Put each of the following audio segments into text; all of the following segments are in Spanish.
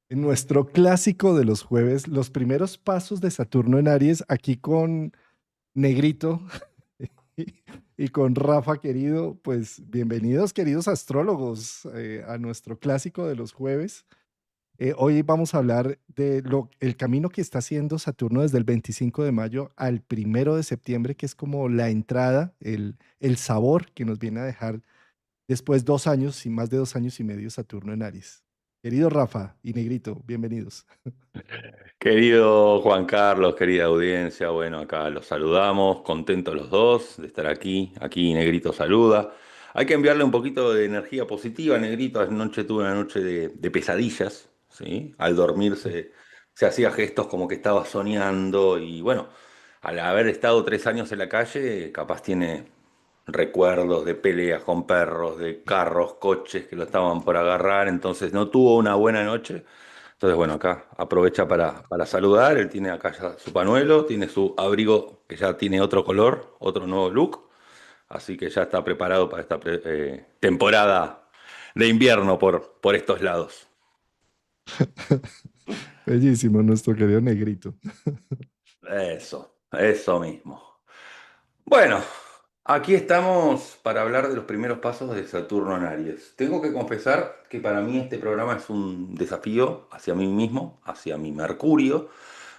En nuestro clásico de los jueves, los primeros pasos de Saturno en Aries, aquí con Negrito y con Rafa querido, pues bienvenidos queridos astrólogos a nuestro clásico de los jueves. Hoy vamos a hablar de el camino que está haciendo Saturno desde el 25 de mayo al 1 de septiembre, que es como la entrada, el sabor que nos viene a dejar después 2 años y más de 2 años y medio Saturno en Aries. Querido Rafa y Negrito, bienvenidos. Querido Juan Carlos, querida audiencia, bueno, acá los saludamos, contentos los dos de estar aquí. Aquí Negrito saluda. Hay que enviarle un poquito de energía positiva, Negrito. Anoche tuve una noche de pesadillas, ¿sí? Al dormirse se hacía gestos como que estaba soñando y bueno, al haber estado 3 años en la calle, capaz tiene recuerdos de peleas con perros, de carros, coches que lo estaban por agarrar, entonces no tuvo una buena noche. Entonces, bueno, acá aprovecha para saludar. Él tiene acá ya su panuelo, tiene su abrigo que ya tiene otro color, otro nuevo look. Así que ya está preparado para esta temporada de invierno por estos lados. Bellísimo, nuestro querido Negrito. Eso mismo. Bueno, aquí estamos para hablar de los primeros pasos de Saturno en Aries. Tengo que confesar que para mí este programa es un desafío hacia mí mismo, hacia mi Mercurio.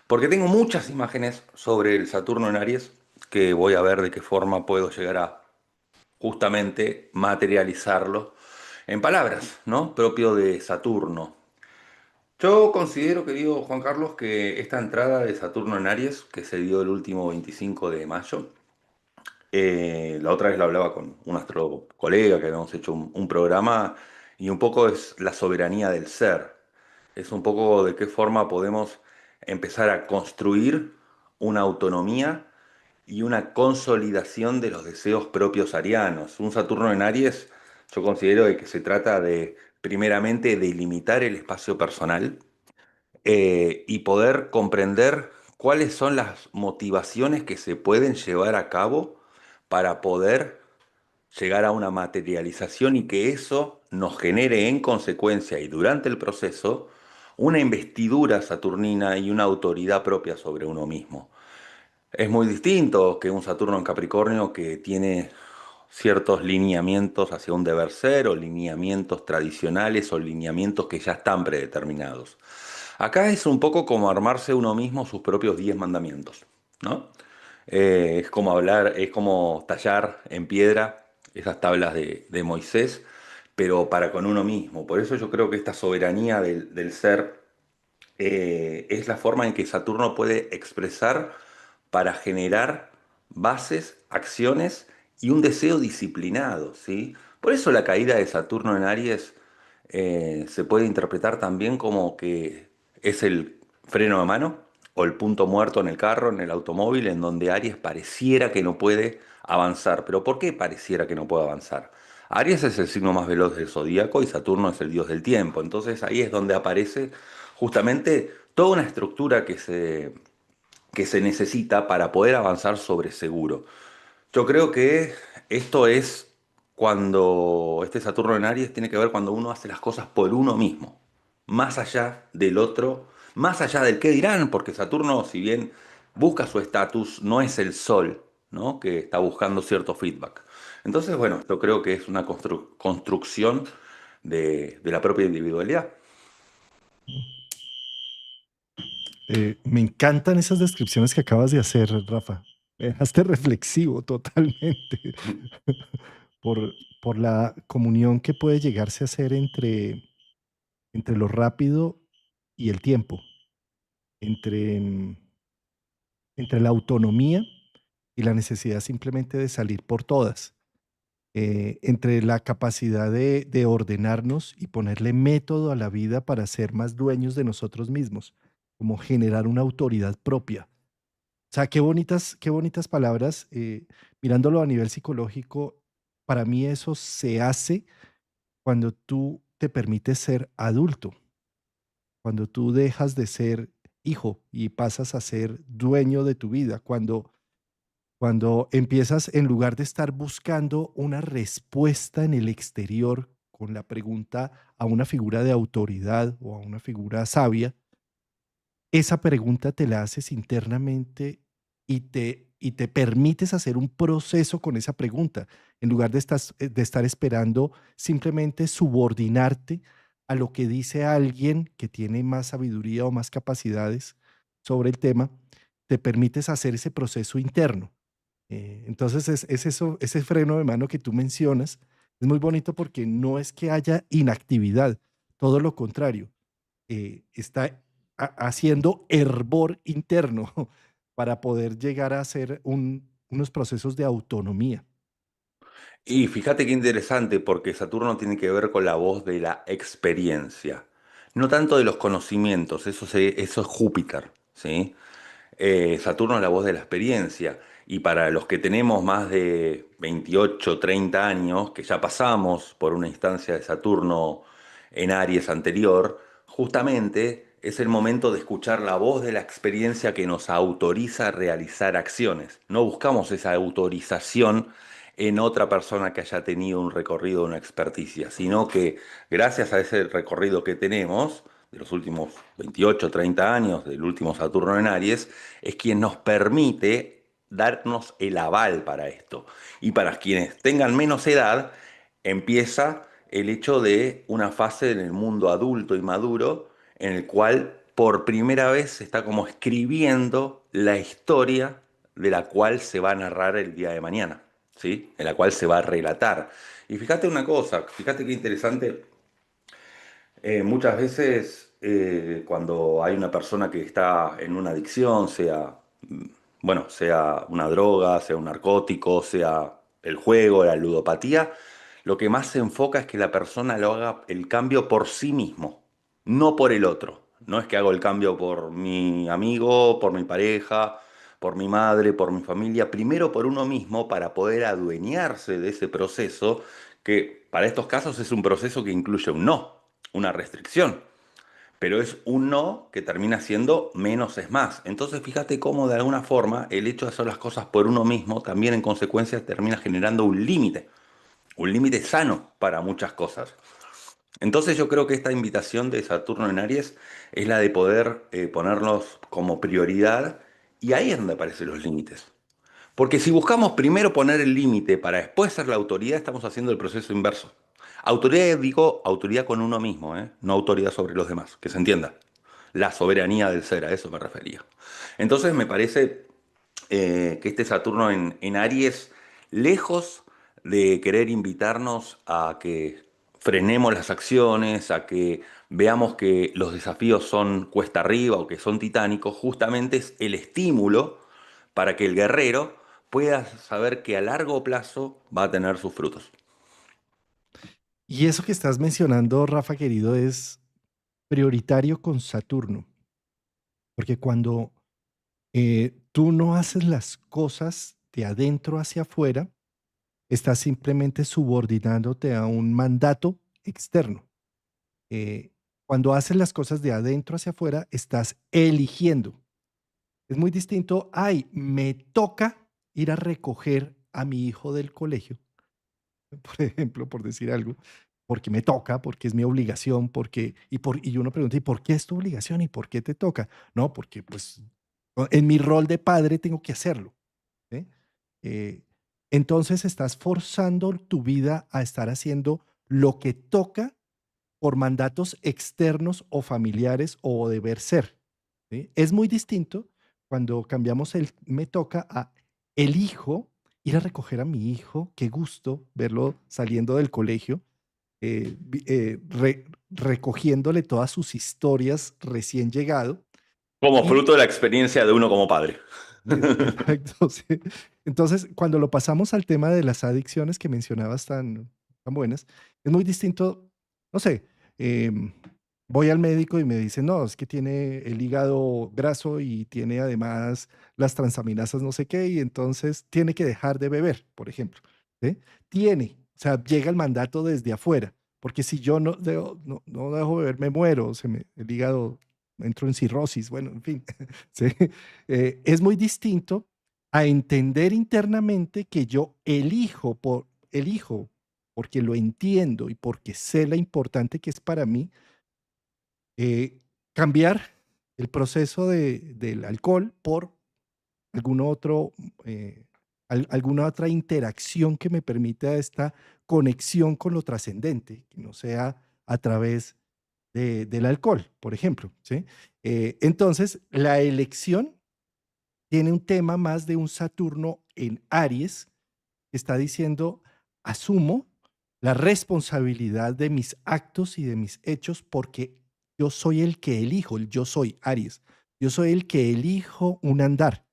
Porque tengo muchas imágenes sobre el Saturno en Aries que voy a ver de qué forma puedo llegar a justamente materializarlo en palabras, ¿no? Propio de Saturno. Yo considero, querido Juan Carlos, que esta entrada de Saturno en Aries, que se dio el último 25 de mayo, la otra vez lo hablaba con un astrólogo colega que habíamos hecho un programa y un poco es la soberanía del ser. Es un poco de qué forma podemos empezar a construir una autonomía y una consolidación de los deseos propios arianos. Un Saturno en Aries, yo considero de que se trata de, primeramente, delimitar el espacio personal y poder comprender cuáles son las motivaciones que se pueden llevar a cabo para poder llegar a una materialización y que eso nos genere en consecuencia y durante el proceso una investidura saturnina y una autoridad propia sobre uno mismo. Es muy distinto que un Saturno en Capricornio que tiene ciertos lineamientos hacia un deber ser o lineamientos tradicionales o lineamientos que ya están predeterminados. Acá es un poco como armarse uno mismo sus propios 10 mandamientos, ¿no? Es como hablar, es como tallar en piedra esas tablas de Moisés, pero para con uno mismo. Por eso yo creo que esta soberanía del ser es la forma en que Saturno puede expresar para generar bases, acciones y un deseo disciplinado, ¿sí? Por eso la caída de Saturno en Aries se puede interpretar también como que es el freno de mano o el punto muerto en el carro, en el automóvil, en donde Aries pareciera que no puede avanzar. ¿Pero por qué pareciera que no puede avanzar? Aries es el signo más veloz del zodíaco y Saturno es el dios del tiempo. Entonces ahí es donde aparece justamente toda una estructura que se necesita para poder avanzar sobre seguro. Yo creo que esto es cuando este Saturno en Aries tiene que ver cuando uno hace las cosas por uno mismo, más allá del otro, más allá del qué dirán, porque Saturno, si bien busca su estatus, no es el Sol, ¿no? Que está buscando cierto feedback. Entonces, bueno, yo creo que es una construcción de la propia individualidad. Me encantan esas descripciones que acabas de hacer, Rafa. Me dejaste reflexivo totalmente por la comunión que puede llegarse a hacer entre lo rápido y el tiempo, entre, entre la autonomía y la necesidad simplemente de salir por todas, entre la capacidad de ordenarnos y ponerle método a la vida para ser más dueños de nosotros mismos, como generar una autoridad propia. O sea, qué bonitas palabras. Mirándolo a nivel psicológico, para mí eso se hace cuando tú te permites ser adulto, cuando tú dejas de ser hijo y pasas a ser dueño de tu vida, cuando empiezas, en lugar de estar buscando una respuesta en el exterior con la pregunta a una figura de autoridad o a una figura sabia, esa pregunta te la haces internamente y te permites hacer un proceso con esa pregunta, en lugar de estar esperando simplemente subordinarte a lo que dice alguien que tiene más sabiduría o más capacidades sobre el tema, te permites hacer ese proceso interno. Entonces es eso, ese freno de mano que tú mencionas, es muy bonito porque no es que haya inactividad, todo lo contrario, está haciendo hervor interno para poder llegar a hacer unos procesos de autonomía. Y fíjate qué interesante, porque Saturno tiene que ver con la voz de la experiencia, no tanto de los conocimientos, eso es Júpiter, ¿sí? Saturno es la voz de la experiencia. Y para los que tenemos más de 28, 30 años, que ya pasamos por una instancia de Saturno en Aries anterior, justamente es el momento de escuchar la voz de la experiencia que nos autoriza a realizar acciones. No buscamos esa autorización en otra persona que haya tenido un recorrido, una experticia, sino que gracias a ese recorrido que tenemos, de los últimos 28, 30 años, del último Saturno en Aries, es quien nos permite darnos el aval para esto. Y para quienes tengan menos edad, empieza el hecho de una fase en el mundo adulto y maduro, en el cual por primera vez se está como escribiendo la historia de la cual se va a narrar el día de mañana, ¿sí? En la cual se va a relatar. Y fíjate una cosa, fíjate qué interesante. Muchas veces cuando hay una persona que está en una adicción, bueno, sea una droga, sea un narcótico, sea el juego, la ludopatía, lo que más se enfoca es que la persona lo haga el cambio por sí mismo, no por el otro. No es que hago el cambio por mi amigo, por mi pareja, por mi madre, por mi familia, primero por uno mismo para poder adueñarse de ese proceso, que para estos casos es un proceso que incluye un no, una restricción, pero es un no que termina siendo menos es más. Entonces fíjate cómo de alguna forma el hecho de hacer las cosas por uno mismo también en consecuencia termina generando un límite sano para muchas cosas. Entonces yo creo que esta invitación de Saturno en Aries es la de poder ponerlos como prioridad, y ahí es donde aparecen los límites. Porque si buscamos primero poner el límite para después ser la autoridad, estamos haciendo el proceso inverso. Autoridad, digo, autoridad con uno mismo, ¿eh? No autoridad sobre los demás, que se entienda. La soberanía del ser, a eso me refería. Entonces me parece que este Saturno en Aries, lejos de querer invitarnos a que frenemos las acciones, a que veamos que los desafíos son cuesta arriba o que son titánicos, justamente es el estímulo para que el guerrero pueda saber que a largo plazo va a tener sus frutos. Y eso que estás mencionando, Rafa querido, es prioritario con Saturno, porque cuando tú no haces las cosas de adentro hacia afuera, estás simplemente subordinándote a un mandato externo. Eh, Cuando haces las cosas de adentro hacia afuera, estás eligiendo. Es muy distinto. Ay, me toca ir a recoger a mi hijo del colegio, por ejemplo, por decir algo, porque me toca, porque es mi obligación, y uno pregunta, ¿y por qué es tu obligación? ¿Y por qué te toca? No, porque pues en mi rol de padre tengo que hacerlo. ¿Sí? Eh, entonces estás forzando tu vida a estar haciendo lo que toca por mandatos externos o familiares o deber ser. ¿Sí? Es muy distinto cuando cambiamos el me toca a elijo ir a recoger a mi hijo, qué gusto verlo saliendo del colegio, recogiéndole todas sus historias recién llegado Como y fruto de la experiencia de uno como padre. exacto, sí. Entonces, cuando lo pasamos al tema de las adicciones que mencionabas tan buenas, es muy distinto, no sé, em, voy al médico y me dice, no, es que tiene el hígado graso y tiene además las transaminasas no sé qué, y entonces tiene que dejar de beber, por ejemplo. ¿Sí? O sea, llega el mandato desde afuera, porque si yo no dejo beber, me muero, el hígado entro en cirrosis, bueno, en fin. ¿Sí? Es muy distinto a entender internamente que yo elijo porque lo entiendo y porque sé la importante que es para mí, eh, cambiar el proceso del alcohol por algún otro, alguna otra interacción que me permita esta conexión con lo trascendente, que no sea a través del alcohol, por ejemplo, ¿sí? Entonces, la elección tiene un tema más de un Saturno en Aries que está diciendo, asumo la responsabilidad de mis actos y de mis hechos porque yo soy el que elijo, yo soy Aries, yo soy el que elijo un andar.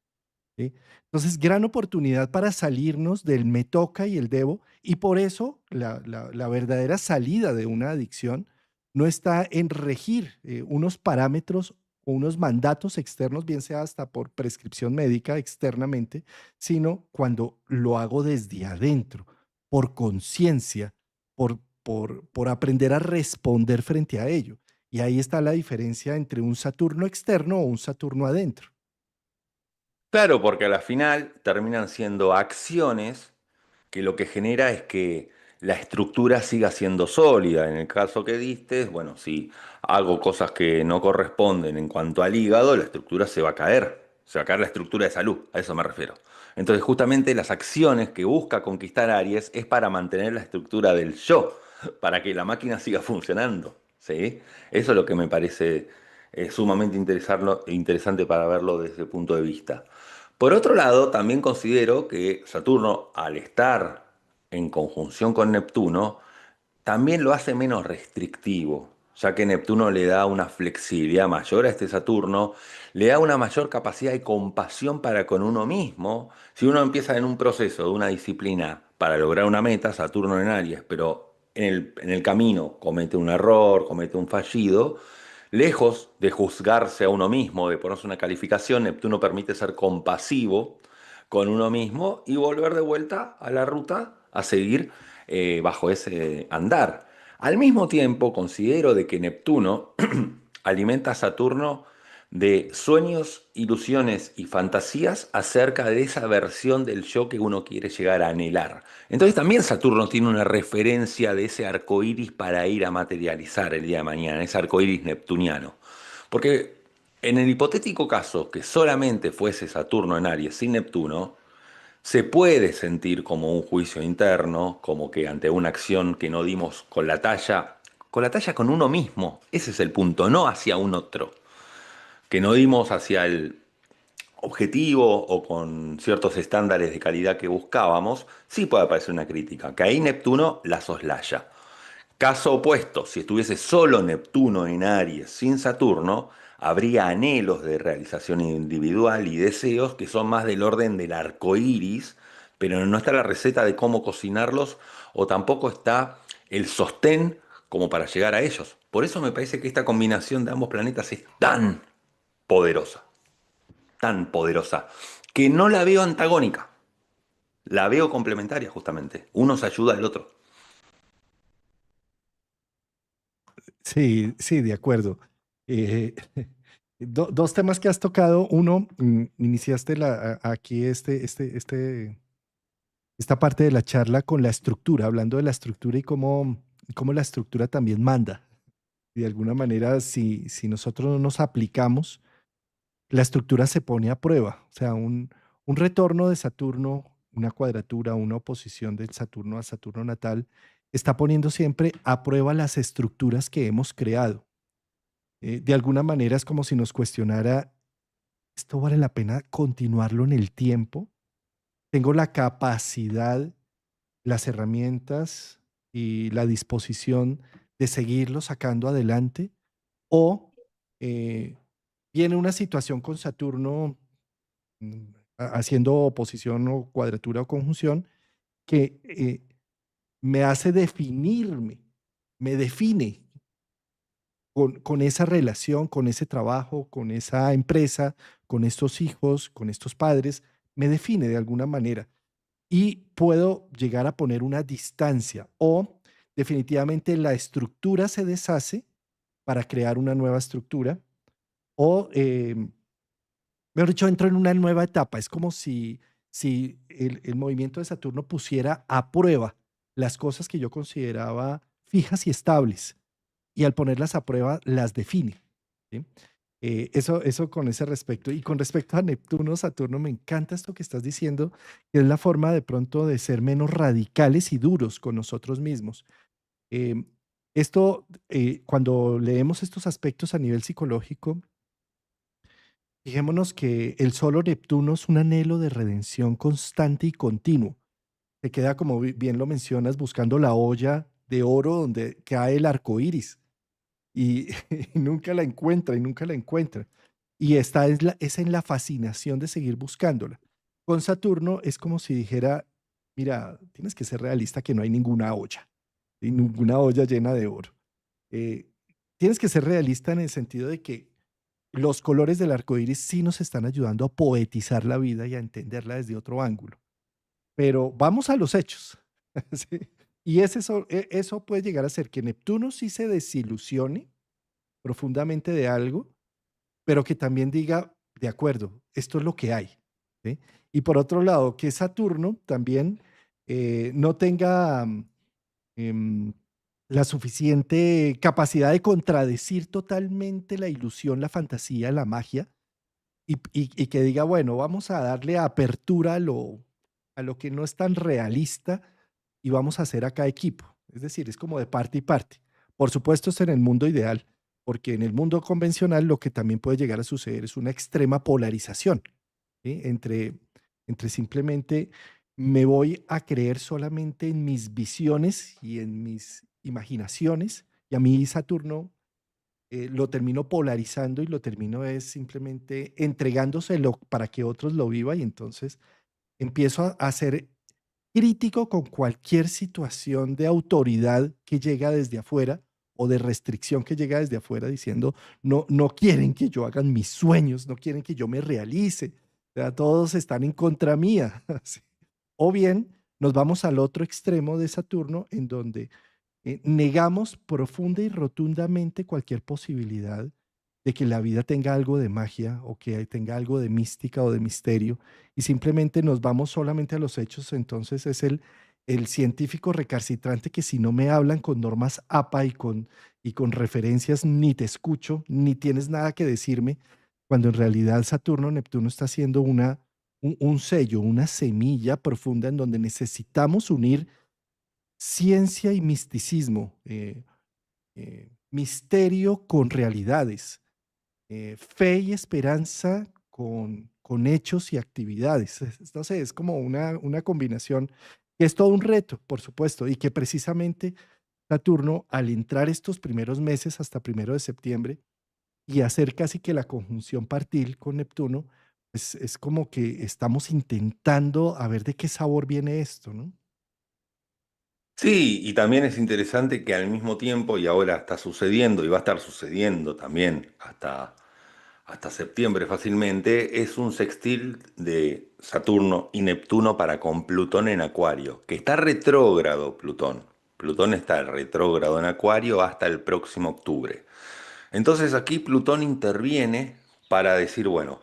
¿Sí? Entonces, gran oportunidad para salirnos del me toca y el debo, y por eso la verdadera salida de una adicción no está en regir unos parámetros o unos mandatos externos, bien sea hasta por prescripción médica externamente, sino cuando lo hago desde adentro, por conciencia, por aprender a responder frente a ello. Y ahí está la diferencia entre un Saturno externo o un Saturno adentro. Claro, porque a la final terminan siendo acciones que lo que genera es que la estructura siga siendo sólida. En el caso que diste, bueno, si hago cosas que no corresponden en cuanto al hígado, la estructura se va a caer. Se va a caer la estructura de salud, a eso me refiero. Entonces, justamente las acciones que busca conquistar Aries es para mantener la estructura del yo, para que la máquina siga funcionando. ¿Sí? Eso es lo que me parece sumamente interesante para verlo desde ese punto de vista. Por otro lado, también considero que Saturno, al estar en conjunción con Neptuno, también lo hace menos restrictivo, ya que Neptuno le da una flexibilidad mayor a este Saturno, le da una mayor capacidad de compasión para con uno mismo. Si uno empieza en un proceso de una disciplina para lograr una meta, Saturno en Aries, pero en el camino comete un error, comete un fallido, lejos de juzgarse a uno mismo, de ponerse una calificación, Neptuno permite ser compasivo con uno mismo y volver de vuelta a la ruta a seguir bajo ese andar. Al mismo tiempo, considero de que Neptuno alimenta a Saturno de sueños, ilusiones y fantasías acerca de esa versión del yo que uno quiere llegar a anhelar. Entonces también Saturno tiene una referencia de ese arco iris para ir a materializar el día de mañana, ese arco iris neptuniano. Porque en el hipotético caso que solamente fuese Saturno en Aries sin Neptuno, se puede sentir como un juicio interno, como que ante una acción que no dimos con la talla con uno mismo, ese es el punto, no hacia un otro, que no dimos hacia el objetivo o con ciertos estándares de calidad que buscábamos, sí puede aparecer una crítica, que ahí Neptuno la soslaya. Caso opuesto, si estuviese solo Neptuno en Aries sin Saturno, habría anhelos de realización individual y deseos que son más del orden del arco iris, pero no está la receta de cómo cocinarlos o tampoco está el sostén como para llegar a ellos. Por eso me parece que esta combinación de ambos planetas es tan poderosa, que no la veo antagónica, la veo complementaria justamente. Uno se ayuda al otro. Sí, sí, de acuerdo. Eh, dos temas que has tocado. Uno, iniciaste aquí esta parte de la charla con la estructura, hablando de la estructura y cómo la estructura también manda. Y de alguna manera, si nosotros no nos aplicamos, la estructura se pone a prueba. O sea, un retorno de Saturno, una cuadratura, una oposición del Saturno a Saturno natal, está poniendo siempre a prueba las estructuras que hemos creado. De alguna manera es como si nos cuestionara, ¿esto vale la pena continuarlo en el tiempo? ¿Tengo la capacidad, las herramientas y la disposición de seguirlo sacando adelante? ¿O eh, viene una situación con Saturno haciendo oposición o cuadratura o conjunción que me hace definirme, me define con esa relación, con ese trabajo, con esa empresa, con estos hijos, con estos padres, me define de alguna manera y puedo llegar a poner una distancia o definitivamente la estructura se deshace para crear una nueva estructura o, mejor dicho, entro en una nueva etapa. Es como si el movimiento de Saturno pusiera a prueba. las cosas que yo consideraba fijas y estables, y al ponerlas a prueba las define. ¿Sí? Eso con ese respecto. Y con respecto a Neptuno, Saturno, me encanta esto que estás diciendo, que es la forma de pronto de ser menos radicales y duros con nosotros mismos. Em, cuando leemos estos aspectos a nivel psicológico, fijémonos que el solo Neptuno es un anhelo de redención constante y continuo. Se queda, como bien lo mencionas, buscando la olla de oro donde cae el arco iris y, y nunca la encuentra y nunca la encuentra. Y esta es en la fascinación de seguir buscándola. Con Saturno es como si dijera, mira, tienes que ser realista que no hay ninguna olla, y ninguna olla llena de oro. Eh, Tienes que ser realista en el sentido de que los colores del arco iris sí nos están ayudando a poetizar la vida y a entenderla desde otro ángulo. Pero vamos a los hechos. ¿Sí? Y eso puede llegar a ser que Neptuno sí se desilusione profundamente de algo, pero que también diga, de acuerdo, esto es lo que hay. ¿Sí? Y por otro lado, que Saturno también no tenga em, la suficiente capacidad de contradecir totalmente la ilusión, la fantasía, la magia, y que diga, bueno, vamos a darle apertura a lo que no es tan realista y vamos a hacer acá equipo. Es decir, es como de parte y parte. Por supuesto, es en el mundo ideal, porque en el mundo convencional lo que también puede llegar a suceder es una extrema polarización, ¿sí? Entre simplemente me voy a creer solamente en mis visiones y en mis imaginaciones, y a mí Saturno lo termino polarizando y lo termino es simplemente entregándoselo para que otros lo vivan y entonces empiezo a ser crítico con cualquier situación de autoridad que llega desde afuera o de restricción que llega desde afuera diciendo, no, no quieren que yo haga mis sueños, no quieren que yo me realice, o sea, todos están en contra mía. ¿Sí? O bien nos vamos al otro extremo de Saturno en donde negamos profunda y rotundamente cualquier posibilidad de que la vida tenga algo de magia o que tenga algo de mística o de misterio y simplemente nos vamos solamente a los hechos, entonces es el científico recalcitrante que si no me hablan con normas APA y con referencias ni te escucho, ni tienes nada que decirme, cuando en realidad Saturno, Neptuno está haciendo un sello, una semilla profunda en donde necesitamos unir ciencia y misticismo, misterio con realidades, fe y esperanza con hechos y actividades. No sé, es como una combinación que es todo un reto, por supuesto, y que precisamente Saturno, al entrar estos primeros meses hasta 1 de septiembre y hacer casi que la conjunción partil con Neptuno, pues es como que estamos intentando a ver de qué sabor viene esto, ¿no? Sí, y también es interesante que al mismo tiempo, y ahora está sucediendo, y va a estar sucediendo también hasta septiembre fácilmente, es un sextil de Saturno y Neptuno para con Plutón en Acuario, que está retrógrado Plutón. Plutón está retrógrado en Acuario hasta el próximo octubre. Entonces aquí Plutón interviene para decir, bueno,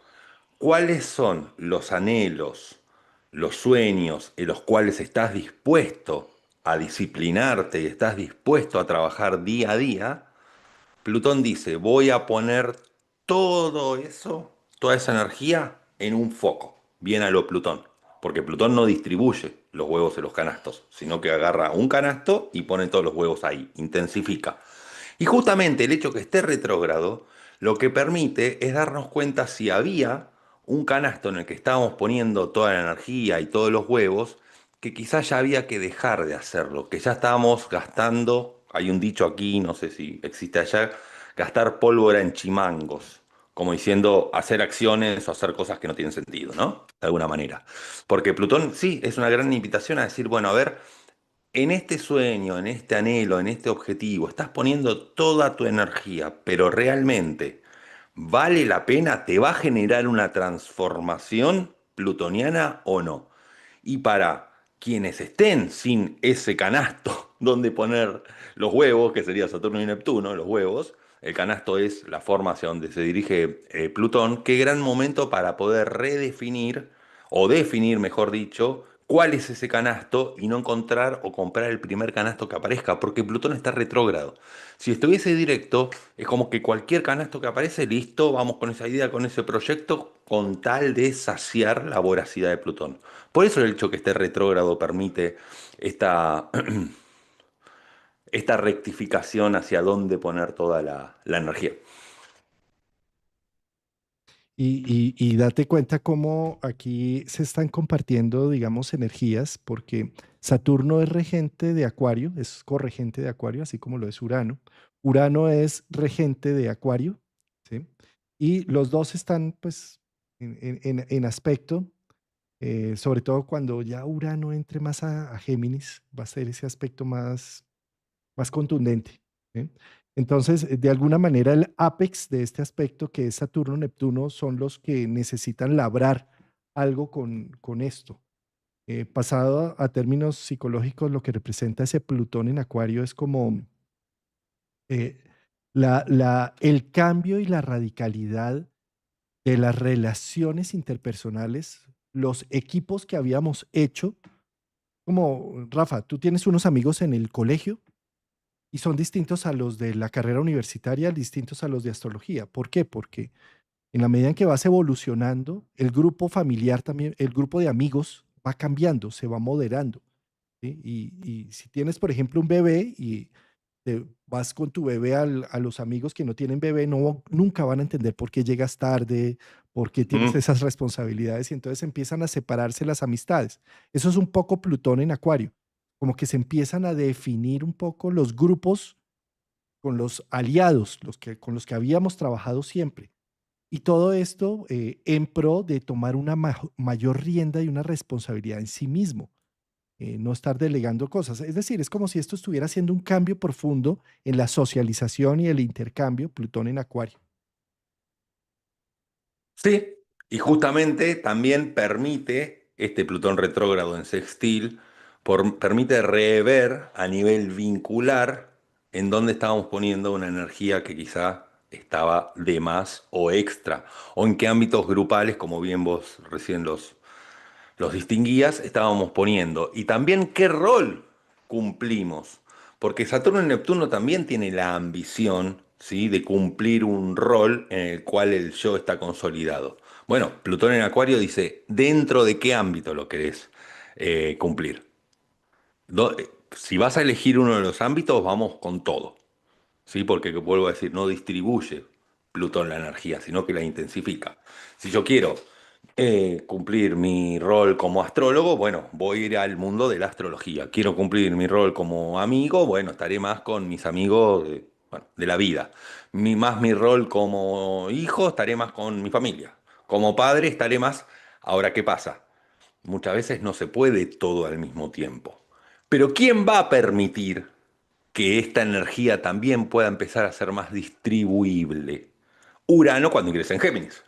¿cuáles son los anhelos, los sueños en los cuales estás dispuesto a disciplinarte y estás dispuesto a trabajar día a día? Plutón dice, voy a poner todo eso, toda esa energía en un foco, bien a lo Plutón. Porque Plutón no distribuye los huevos en los canastos, sino que agarra un canasto y pone todos los huevos ahí, intensifica. Y justamente el hecho que esté retrógrado, lo que permite es darnos cuenta si había un canasto en el que estábamos poniendo toda la energía y todos los huevos, que quizás ya había que dejar de hacerlo, que ya estábamos gastando, hay un dicho aquí, no sé si existe allá, gastar pólvora en chimangos, como diciendo hacer acciones o hacer cosas que no tienen sentido, ¿no? De alguna manera. Porque Plutón sí es una gran invitación a decir, bueno, a ver, en este sueño, en este anhelo, en este objetivo, estás poniendo toda tu energía, pero realmente vale la pena, te va a generar una transformación plutoniana o no. Y para quienes estén sin ese canasto donde poner los huevos, que sería Saturno y Neptuno, los huevos, el canasto es la forma hacia donde se dirige Plutón, qué gran momento para poder redefinir, o definir, mejor dicho, cuál es ese canasto y no encontrar o comprar el primer canasto que aparezca, porque Plutón está retrógrado. Si estuviese directo, es como que cualquier canasto que aparece, listo, vamos con esa idea, con ese proyecto, con tal de saciar la voracidad de Plutón. Por eso el hecho que esté retrógrado permite esta, esta rectificación hacia dónde poner toda la energía. Y date cuenta cómo aquí se están compartiendo, digamos, energías, porque Saturno es regente de Acuario, es corregente de Acuario, así como lo es Urano. Urano es regente de Acuario, ¿sí? Y los dos están, pues, en aspecto, sobre todo cuando ya Urano entre más a Géminis, va a ser ese aspecto más contundente. ¿Sí? Entonces, de alguna manera, el apex de este aspecto, que es Saturno-Neptuno, son los que necesitan labrar algo con esto. Pasado a términos psicológicos, lo que representa ese Plutón en Acuario es como eh, el cambio y la radicalidad de las relaciones interpersonales, los equipos que habíamos hecho. Como, Rafa, tú tienes unos amigos en el colegio y son distintos a los de la carrera universitaria, distintos a los de astrología. ¿Por qué? Porque en la medida en que vas evolucionando, el grupo familiar también, el grupo de amigos va cambiando, se va moderando. ¿Sí? Y si tienes, por ejemplo, un bebé y te vas con tu bebé a los amigos que no tienen bebé, no, nunca van a entender por qué llegas tarde, por qué tienes Ujú. esas responsabilidades y entonces empiezan a separarse las amistades. Eso es un poco Plutón en Acuario, como que se empiezan a definir un poco los grupos con los aliados, con los que habíamos trabajado siempre. Y todo esto en pro de tomar una mayor rienda y una responsabilidad en sí mismo, no estar delegando cosas. Es decir, es como si esto estuviera haciendo un cambio profundo en la socialización y el intercambio, Plutón en Acuario. Sí, y justamente también permite, este Plutón retrógrado en sextil, permite rever a nivel vincular en dónde estábamos poniendo una energía que quizá estaba de más o extra, o en qué ámbitos grupales, como bien vos recién los distinguías, estábamos poniendo. Y también qué rol cumplimos. Porque Saturno y Neptuno también tiene la ambición, ¿sí?, de cumplir un rol en el cual el yo está consolidado. Bueno, Plutón en Acuario dice, ¿dentro de qué ámbito lo querés cumplir? Si vas a elegir uno de los ámbitos, vamos con todo. ¿Sí? Porque vuelvo a decir, no distribuye Plutón la energía, sino que la intensifica. Si yo quiero cumplir mi rol como astrólogo, bueno, voy a ir al mundo de la astrología. Quiero cumplir mi rol como amigo, bueno, estaré más con mis amigos de, bueno, de la vida. Más mi rol como hijo, estaré más con mi familia. Como padre, estaré más... Ahora, ¿qué pasa? Muchas veces no se puede todo al mismo tiempo. Pero ¿quién va a permitir que esta energía también pueda empezar a ser más distribuible? Urano cuando ingresa en Géminis,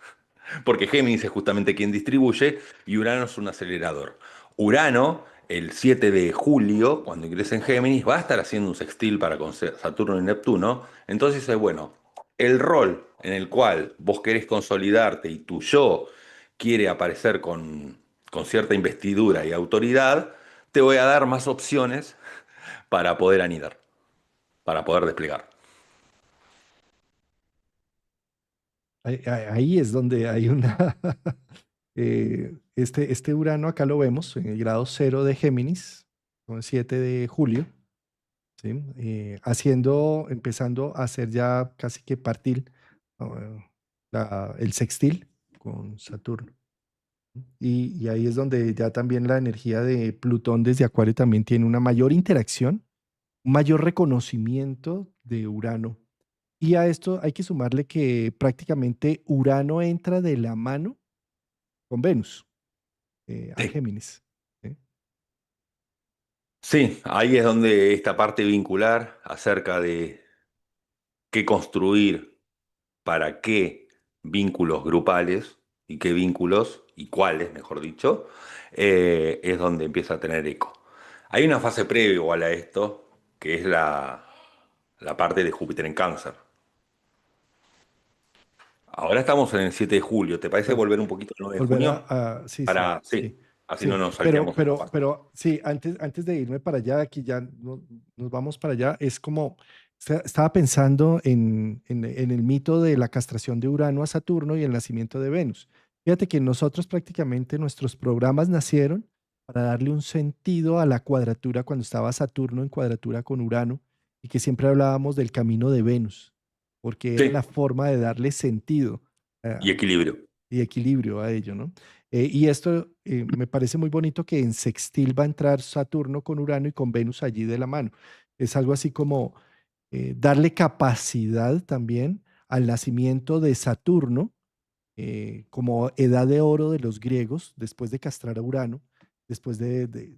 porque Géminis es justamente quien distribuye y Urano es un acelerador. Urano, el 7 de julio, cuando ingresa en Géminis, va a estar haciendo un sextil para con Saturno y Neptuno. Entonces es bueno, el rol en el cual vos querés consolidarte y tu yo quiere aparecer con cierta investidura y autoridad, te voy a dar más opciones para poder anidar, para poder desplegar. Ahí es donde hay una... este Urano acá lo vemos en el grado cero de Géminis, con el 7 de julio, ¿sí? Empezando a hacer ya casi que partir el sextil con Saturno. Y ahí es donde ya también la energía de Plutón desde Acuario también tiene una mayor interacción, un mayor reconocimiento de Urano. Y a esto hay que sumarle que prácticamente Urano entra de la mano con Venus a Sí. Géminis. ¿Sí? Sí, ahí es donde esta parte vincular acerca de qué construir, para qué vínculos grupales y qué vínculos, y cuáles, mejor dicho, es donde empieza a tener eco. Hay una fase previa igual a esto, que es la parte de Júpiter en Cáncer. Ahora estamos en el 7 de julio, ¿te parece Bueno, volver un poquito al 9 de volver junio? sí, sí, Para, sí, sí. Así no Sí, nos salteamos esa parte. pero sí, antes de irme para allá, aquí ya nos vamos para allá, es como, estaba pensando en el mito de la castración de Urano a Saturno y el nacimiento de Venus. Fíjate que nosotros prácticamente nuestros programas nacieron para darle un sentido a la cuadratura cuando estaba Saturno en cuadratura con Urano y que siempre hablábamos del camino de Venus, porque era la Sí, forma de darle sentido y equilibrio. y equilibrio a ello, ¿no? Y esto me parece muy bonito que en sextil va a entrar Saturno con Urano y con Venus allí de la mano. Es algo así como darle capacidad también al nacimiento de Saturno como edad de oro de los griegos, después de castrar a Urano, después de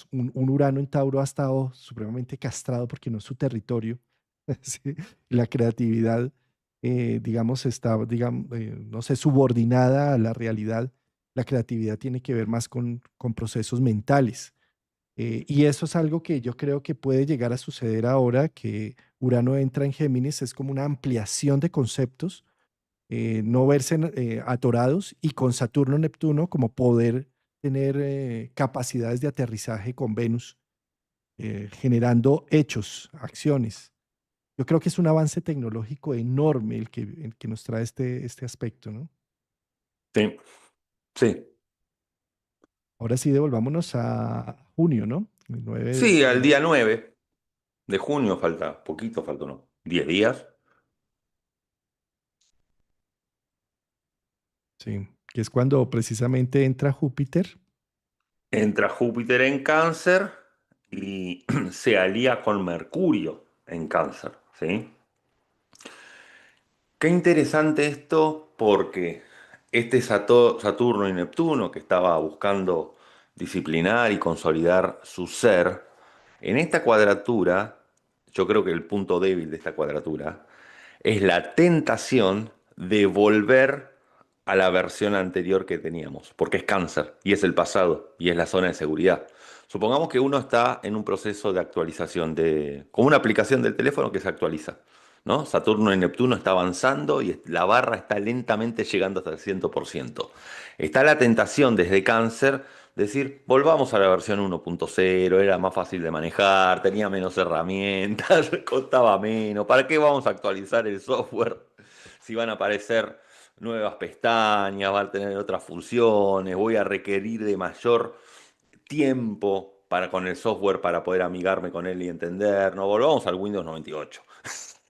un Urano en Tauro ha estado supremamente castrado porque no es su territorio. ¿Sí? La creatividad, digamos, está, digamos, no sé, subordinada a la realidad. La creatividad tiene que ver más con procesos mentales. Y eso es algo que yo creo que puede llegar a suceder ahora que Urano entra en Géminis, es como una ampliación de conceptos, no verse atorados y con Saturno, Neptuno, como poder tener capacidades de aterrizaje con Venus, generando hechos, acciones. Yo creo que es un avance tecnológico enorme el que nos trae este aspecto, ¿no? Sí, sí. Ahora sí, devolvámonos a junio, ¿no? El 9 Sí, de al día 9 de junio falta, poquito, falta unos 10 días. sí, que es cuando precisamente entra Júpiter. Entra Júpiter en Cáncer y se alía con Mercurio en Cáncer, ¿sí? Qué interesante esto porque este Saturno y Neptuno que estaba buscando disciplinar y consolidar su ser, en esta cuadratura, yo creo que el punto débil de esta cuadratura es la tentación de volver a la versión anterior que teníamos, porque es cáncer y es el pasado y es la zona de seguridad. Supongamos que uno está en un proceso de actualización, como una aplicación del teléfono que se actualiza, ¿no? Saturno y Neptuno está avanzando y la barra está lentamente llegando hasta el 100%. Está la tentación desde cáncer decir, volvamos a la versión 1.0, era más fácil de manejar, tenía menos herramientas, costaba menos. ¿Para qué vamos a actualizar el software si van a aparecer nuevas pestañas, van a tener otras funciones, voy a requerir de mayor tiempo para con el software para poder amigarme con él y entender? No, volvamos al Windows 98.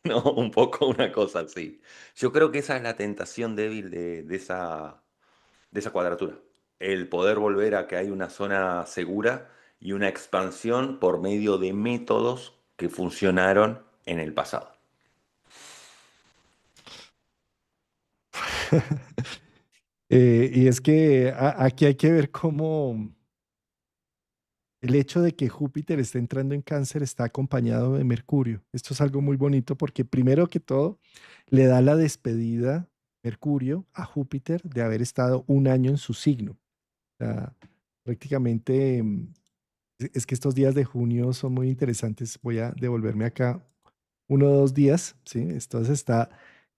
No, un poco una cosa así. Yo creo que esa es la tentación débil de esa cuadratura. El poder volver a que hay una zona segura y una expansión por medio de métodos que funcionaron en el pasado. Y es que aquí hay que ver cómo el hecho de que Júpiter esté entrando en Cáncer está acompañado de Mercurio. Esto es algo muy bonito porque primero que todo le da la despedida Mercurio a Júpiter de haber estado un año en su signo. O sea, prácticamente es que estos días de junio son muy interesantes. Voy a devolverme acá 1 o 2 días, ¿sí? Entonces está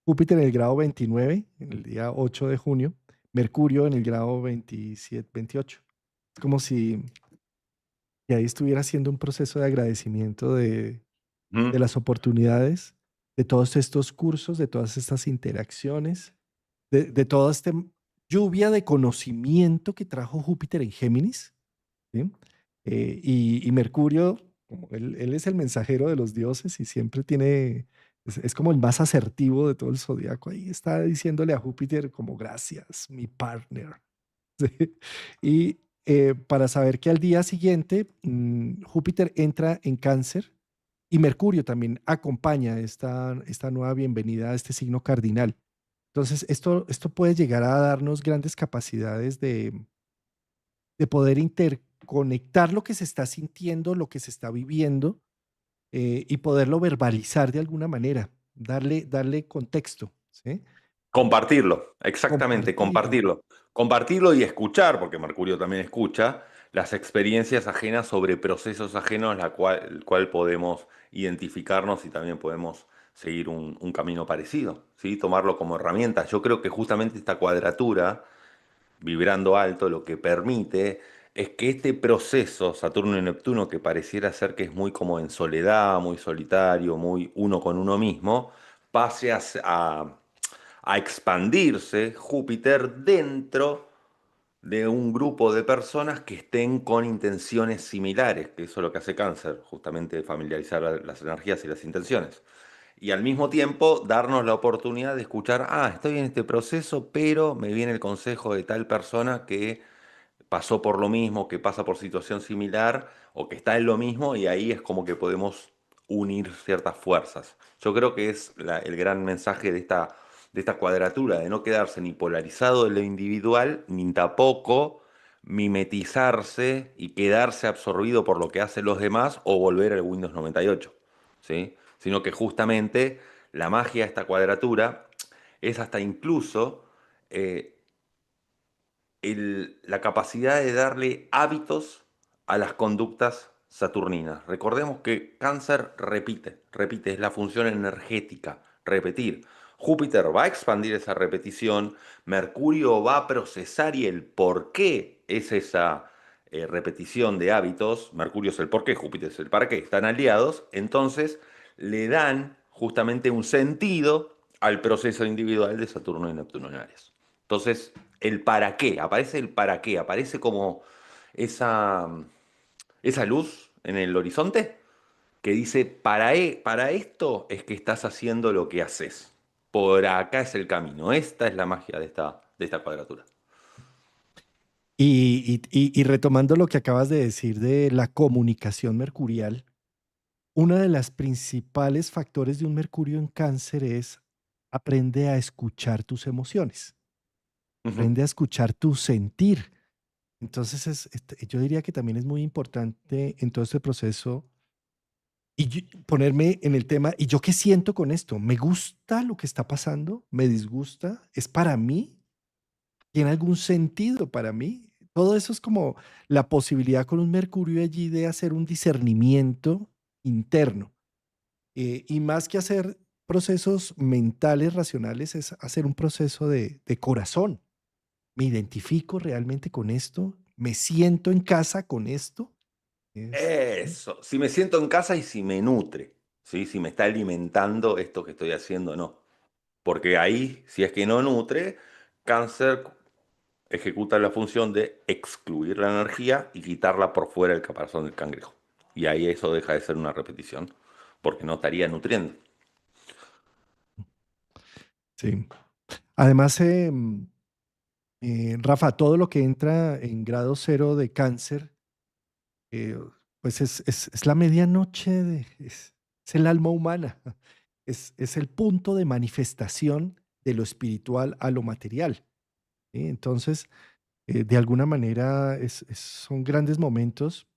Júpiter en el grado 29, en el día 8 de junio, Mercurio en el grado 27, 28. Es como si ahí estuviera haciendo un proceso de agradecimiento de ¿Mm? las oportunidades, de todos estos cursos, de todas estas interacciones, de toda esta lluvia de conocimiento que trajo Júpiter en Géminis, ¿sí? Y Mercurio, como él es el mensajero de los dioses y siempre tiene, es como el más asertivo de todo el zodiaco. Ahí está diciéndole a Júpiter como gracias, mi partner. ¿Sí? Y para saber que al día siguiente Júpiter entra en Cáncer y Mercurio también acompaña esta nueva bienvenida a este signo cardinal. Entonces, esto puede llegar a darnos grandes capacidades de poder interconectar lo que se está sintiendo, lo que se está viviendo y poderlo verbalizar de alguna manera, darle contexto, ¿sí? Compartirlo, exactamente, Compartirlo. compartirlo. Compartirlo y escuchar, porque Mercurio también escucha, las experiencias ajenas sobre procesos ajenos, el cual podemos identificarnos y también podemos seguir un camino parecido, ¿sí? Tomarlo como herramienta. Yo creo que justamente esta cuadratura vibrando alto, lo que permite es que este proceso, Saturno y Neptuno, que pareciera ser que es muy como en soledad, muy solitario, muy uno con uno mismo, pase a expandirse Júpiter dentro de un grupo de personas que estén con intenciones similares, que eso es lo que hace Cáncer, justamente familiarizar las energías y las intenciones. Y al mismo tiempo darnos la oportunidad de escuchar, estoy en este proceso, pero me viene el consejo de tal persona que pasó por lo mismo, que pasa por situación similar o que está en lo mismo y ahí es como que podemos unir ciertas fuerzas. Yo creo que es el gran mensaje de esta cuadratura, de no quedarse ni polarizado en lo individual, ni tampoco mimetizarse y quedarse absorbido por lo que hacen los demás o volver al Windows 98, ¿sí? Sino que justamente la magia de esta cuadratura es hasta incluso eh, la capacidad de darle hábitos a las conductas saturninas. Recordemos que Cáncer repite, repite, es la función energética, repetir. Júpiter va a expandir esa repetición, Mercurio va a procesar y el por qué es esa repetición de hábitos, Mercurio es el por qué, Júpiter es el para qué, están aliados, entonces le dan justamente un sentido al proceso individual de Saturno y Neptuno en Aries. Entonces, el para qué, aparece el para qué, aparece como esa, esa luz en el horizonte que dice, para esto es que estás haciendo lo que haces. Por acá es el camino. Esta es la magia de esta cuadratura. Y retomando lo que acabas de decir de la comunicación mercurial, una de las principales factores de un Mercurio en Cáncer es aprende a escuchar tus emociones, Ujú. aprende a escuchar tu sentir. Entonces, yo diría que también es muy importante en todo este proceso ponerme en el tema, ¿y yo qué siento con esto? ¿Me gusta lo que está pasando? ¿Me disgusta? ¿Es para mí? ¿Tiene algún sentido para mí? Todo eso es como la posibilidad con un Mercurio allí de hacer un discernimiento interno. Y más que hacer procesos mentales, racionales, es hacer un proceso de corazón. ¿Me identifico realmente con esto? ¿Me siento en casa con esto? ¿Sí? Eso, si me siento en casa y si me nutre, ¿sí? Si me está alimentando esto que estoy haciendo o no. Porque ahí, si es que no nutre, Cáncer ejecuta la función de excluir la energía y quitarla por fuera del caparazón del cangrejo. Y ahí eso deja de ser una repetición, porque no estaría nutriendo. Sí. Además, Rafa, todo lo que entra en grado cero de cáncer, eh, pues es la medianoche, es el alma humana, es el punto de manifestación de lo espiritual a lo material. ¿Sí? Entonces, de alguna manera, son grandes momentos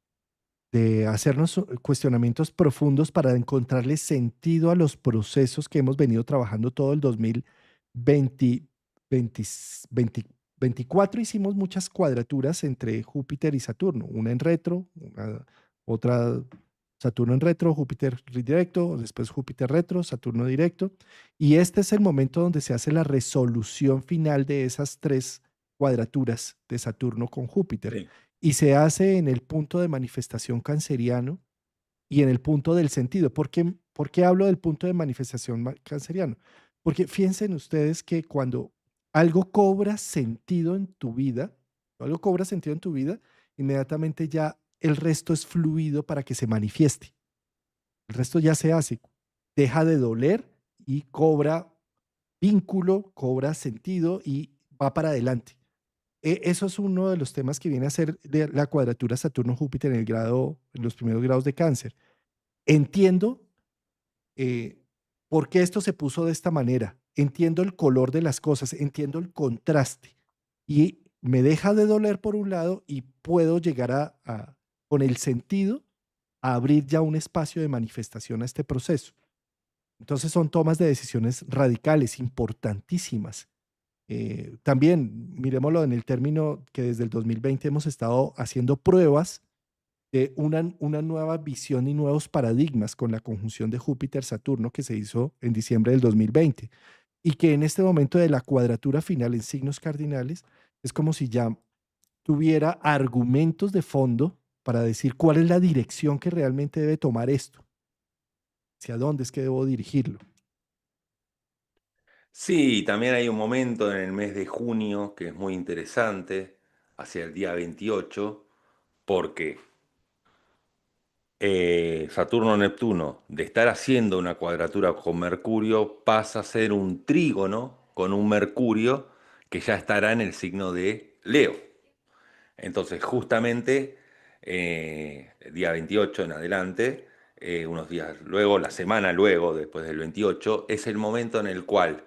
de hacernos cuestionamientos profundos para encontrarle sentido a los procesos que hemos venido trabajando todo el 2020, 20 20 24. Hicimos muchas cuadraturas entre Júpiter y Saturno, una en retro, otra Saturno en retro, Júpiter directo, después Júpiter retro, Saturno directo. Y este es el momento donde se hace la resolución final de esas tres cuadraturas de Saturno con Júpiter Sí. y se hace en el punto de manifestación canceriano y en el punto del sentido. Por qué hablo del punto de manifestación canceriano? Porque fíjense en ustedes que cuando algo cobra sentido en tu vida, algo cobra sentido en tu vida, inmediatamente ya el resto es fluido para que se manifieste. El resto ya se hace, deja de doler y cobra vínculo, cobra sentido y va para adelante. Eso es uno de los temas que viene a ser de la cuadratura Saturno-Júpiter en los primeros grados de cáncer. Entiendo eh, por qué esto se puso de esta manera. Entiendo el color de las cosas, entiendo el contraste y me deja de doler por un lado y puedo llegar con el sentido, a abrir ya un espacio de manifestación a este proceso. Entonces son tomas de decisiones radicales, importantísimas. También, miremoslo en el término que desde el 2020 hemos estado haciendo pruebas de una nueva visión y nuevos paradigmas con la conjunción de Júpiter-Saturno que se hizo en diciembre del 2020 y que en este momento de la cuadratura final en signos cardinales Es como si ya tuviera argumentos de fondo para decir cuál es la dirección que realmente debe tomar esto, hacia dónde es que debo dirigirlo. Sí, también hay un momento en el mes de junio que es muy interesante, hacia el día 28, porque Saturno-Neptuno, de estar haciendo una cuadratura con Mercurio, pasa a ser un trígono con un Mercurio que ya estará en el signo de Leo. Entonces, justamente, el día 28 en adelante, unos días luego, la semana luego, después del 28, es el momento en el cual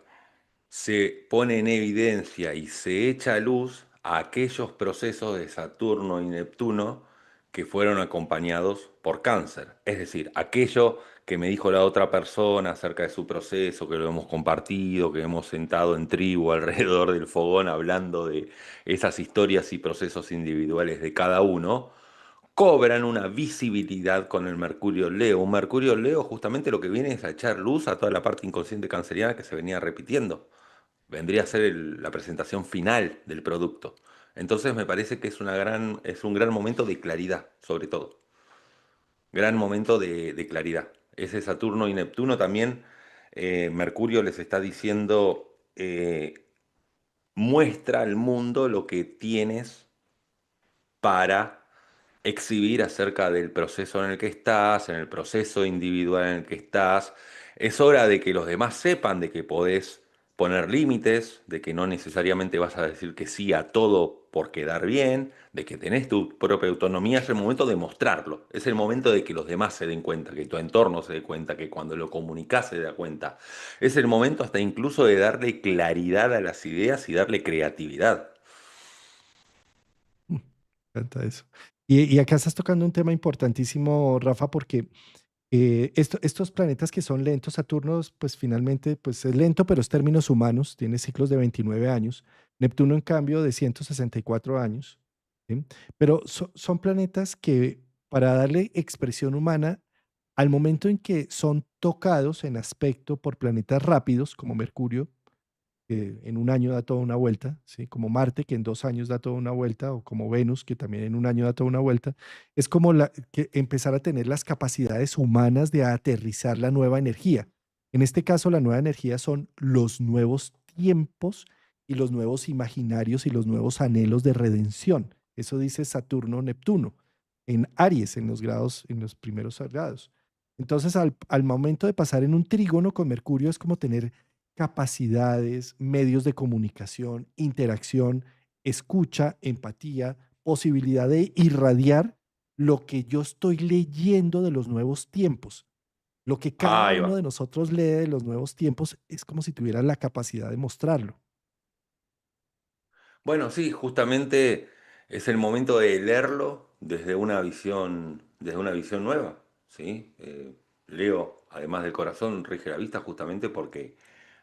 se pone en evidencia y se echa a luz a aquellos procesos de Saturno y Neptuno que fueron acompañados por Cáncer. Es decir, aquello que me dijo la otra persona acerca de su proceso, que lo hemos compartido, que hemos sentado en tribu alrededor del fogón hablando de esas historias y procesos individuales de cada uno, cobran una visibilidad con el Mercurio Leo. Un Mercurio Leo justamente lo que viene es a echar luz a toda la parte inconsciente canceriana que se venía repitiendo. Vendría a ser la presentación final del producto. Entonces me parece que es un gran momento de claridad, sobre todo. Gran momento de claridad. Ese Saturno y Neptuno también, Mercurio les está diciendo, muestra al mundo lo que tienes para exhibir acerca del proceso en el que estás, en el proceso individual en el que estás. Es hora de que los demás sepan de que podés poner límites, de que no necesariamente vas a decir que sí a todo por quedar bien, de que tenés tu propia autonomía. Es el momento de mostrarlo, es el momento de que los demás se den cuenta, que tu entorno se dé cuenta, que cuando lo comunicas se dé cuenta. Es el momento hasta incluso de darle claridad a las ideas y darle creatividad. Me encanta eso. Y acá estás tocando un tema importantísimo, Rafa, porque estos planetas que son lentos, Saturno, pues finalmente pues es lento, pero es términos humanos, tiene ciclos de 29 años. Neptuno, en cambio, de 164 años. ¿Sí? Pero son planetas que, para darle expresión humana, al momento en que son tocados en aspecto por planetas rápidos, como Mercurio, que en un año da toda una vuelta, ¿sí? Como Marte, que en 2 años da toda una vuelta, o como Venus, que también en un año da toda una vuelta, es como que empezar a tener las capacidades humanas de aterrizar la nueva energía. En este caso, la nueva energía son los nuevos tiempos y los nuevos imaginarios y los nuevos anhelos de redención. Eso dice Saturno-Neptuno en Aries, en los grados, en los primeros grados. Entonces, al momento de pasar en un trígono con Mercurio, es como tener capacidades, medios de comunicación, interacción, escucha, empatía, posibilidad de irradiar lo que yo estoy leyendo de los nuevos tiempos. Lo que cada Ahí uno va. de nosotros lee de los nuevos tiempos es como si tuviera la capacidad de mostrarlo. Bueno, sí, justamente es el momento de leerlo desde una visión nueva, ¿sí? Leo, además del corazón, rige la vista justamente porque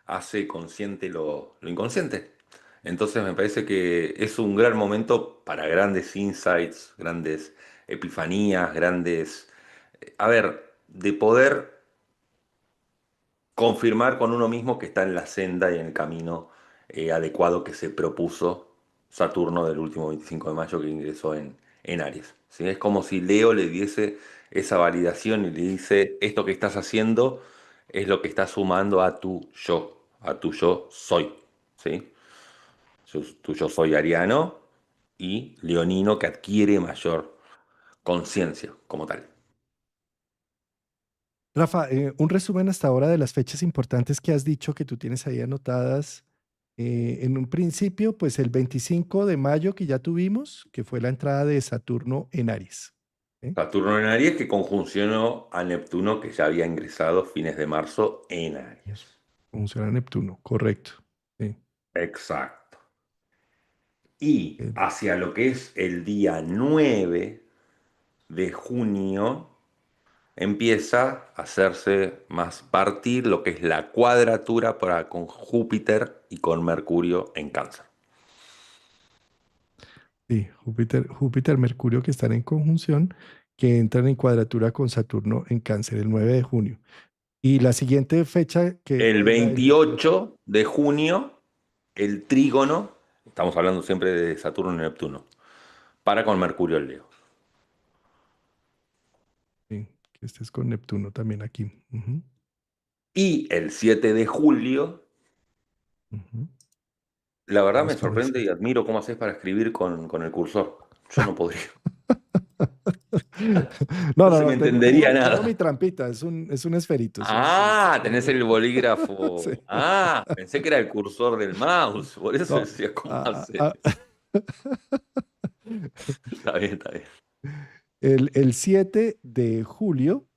hace consciente lo inconsciente. Entonces me parece que es un gran momento para grandes insights, grandes epifanías, a ver, de poder confirmar con uno mismo que está en la senda y en el camino adecuado que se propuso Saturno del último 25 de mayo que ingresó en Aries. ¿Sí? Es como si Leo le diese esa validación y le dice, esto que estás haciendo es lo que está sumando a tu yo soy. ¿Sí? Tu yo soy ariano y leonino que adquiere mayor conciencia como tal. Rafa, un resumen hasta ahora de las fechas importantes que has dicho que tú tienes ahí anotadas. En un principio, pues el 25 de mayo que ya tuvimos, que fue la entrada de Saturno en Aries. ¿Sí? Saturno en Aries que conjuncionó a Neptuno que ya había ingresado fines de marzo en Aries. Funciona Neptuno, correcto. Sí. Exacto. Y Eh, hacia lo que es el día 9 de junio empieza a hacerse más partir lo que es la cuadratura para con Júpiter y con Mercurio en Cáncer. Sí, Júpiter, Mercurio que están en conjunción, que entran en cuadratura con Saturno en Cáncer el 9 de junio. Y la siguiente fecha, que El es la del 28. 28 de junio, el trígono Estamos hablando siempre de Saturno y Neptuno. Para con Mercurio en Leo. Sí, que estés con Neptuno también aquí. Ujú, Y el 7 de julio, ujú. la verdad me Vamos con el sorprende y 7. admiro cómo haces para escribir con el cursor. Yo no podría. No, No no, se me no, entendería tengo mi nada. trampita, es un esferito, es un esferito. Ah, tenés el Sí. bolígrafo. Ah, pensé que era el cursor del mouse. Por eso No, decía, ¿cómo ah, haces? ah, Está bien, está bien. el 7 de julio,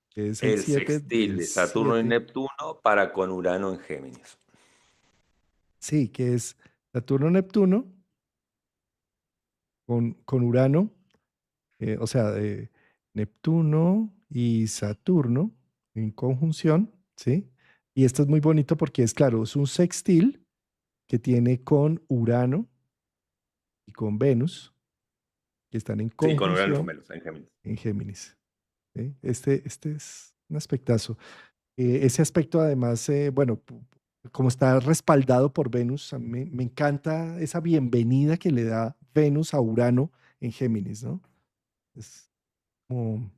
que es el El 7 sextil del de Saturno y 7, Neptuno para con Urano en Géminis. sí, que es Saturno-Neptuno con Urano, o sea, Neptuno y Saturno en conjunción, ¿sí? Y esto es muy bonito porque es claro, es un sextil que tiene con Urano y con Venus, que están en Sí, con Urano conjunción en Géminis. en Géminis. ¿Sí? Este es un aspectazo. Ese aspecto además, bueno, como está respaldado por Venus, a mí me encanta esa bienvenida que le da Venus a Urano en Géminis, ¿no? Es como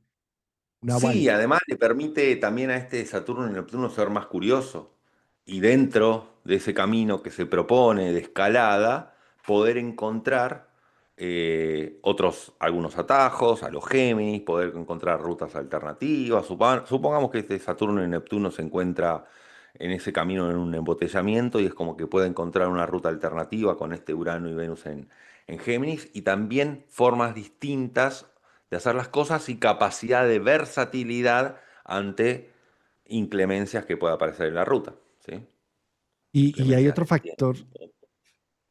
un Sí, aval. además le permite también a este Saturno y Neptuno ser más curioso y dentro de ese camino que se propone de escalada, poder encontrar algunos atajos a los Géminis, poder encontrar rutas alternativas. Supongamos que este Saturno y Neptuno se encuentra en ese camino en un embotellamiento y es como que puede encontrar una ruta alternativa con este Urano y Venus en Géminis y también formas distintas de hacer las cosas y capacidad de versatilidad ante inclemencias que pueda aparecer en la ruta, ¿sí? Y hay Inclemencias otro del factor tiempo.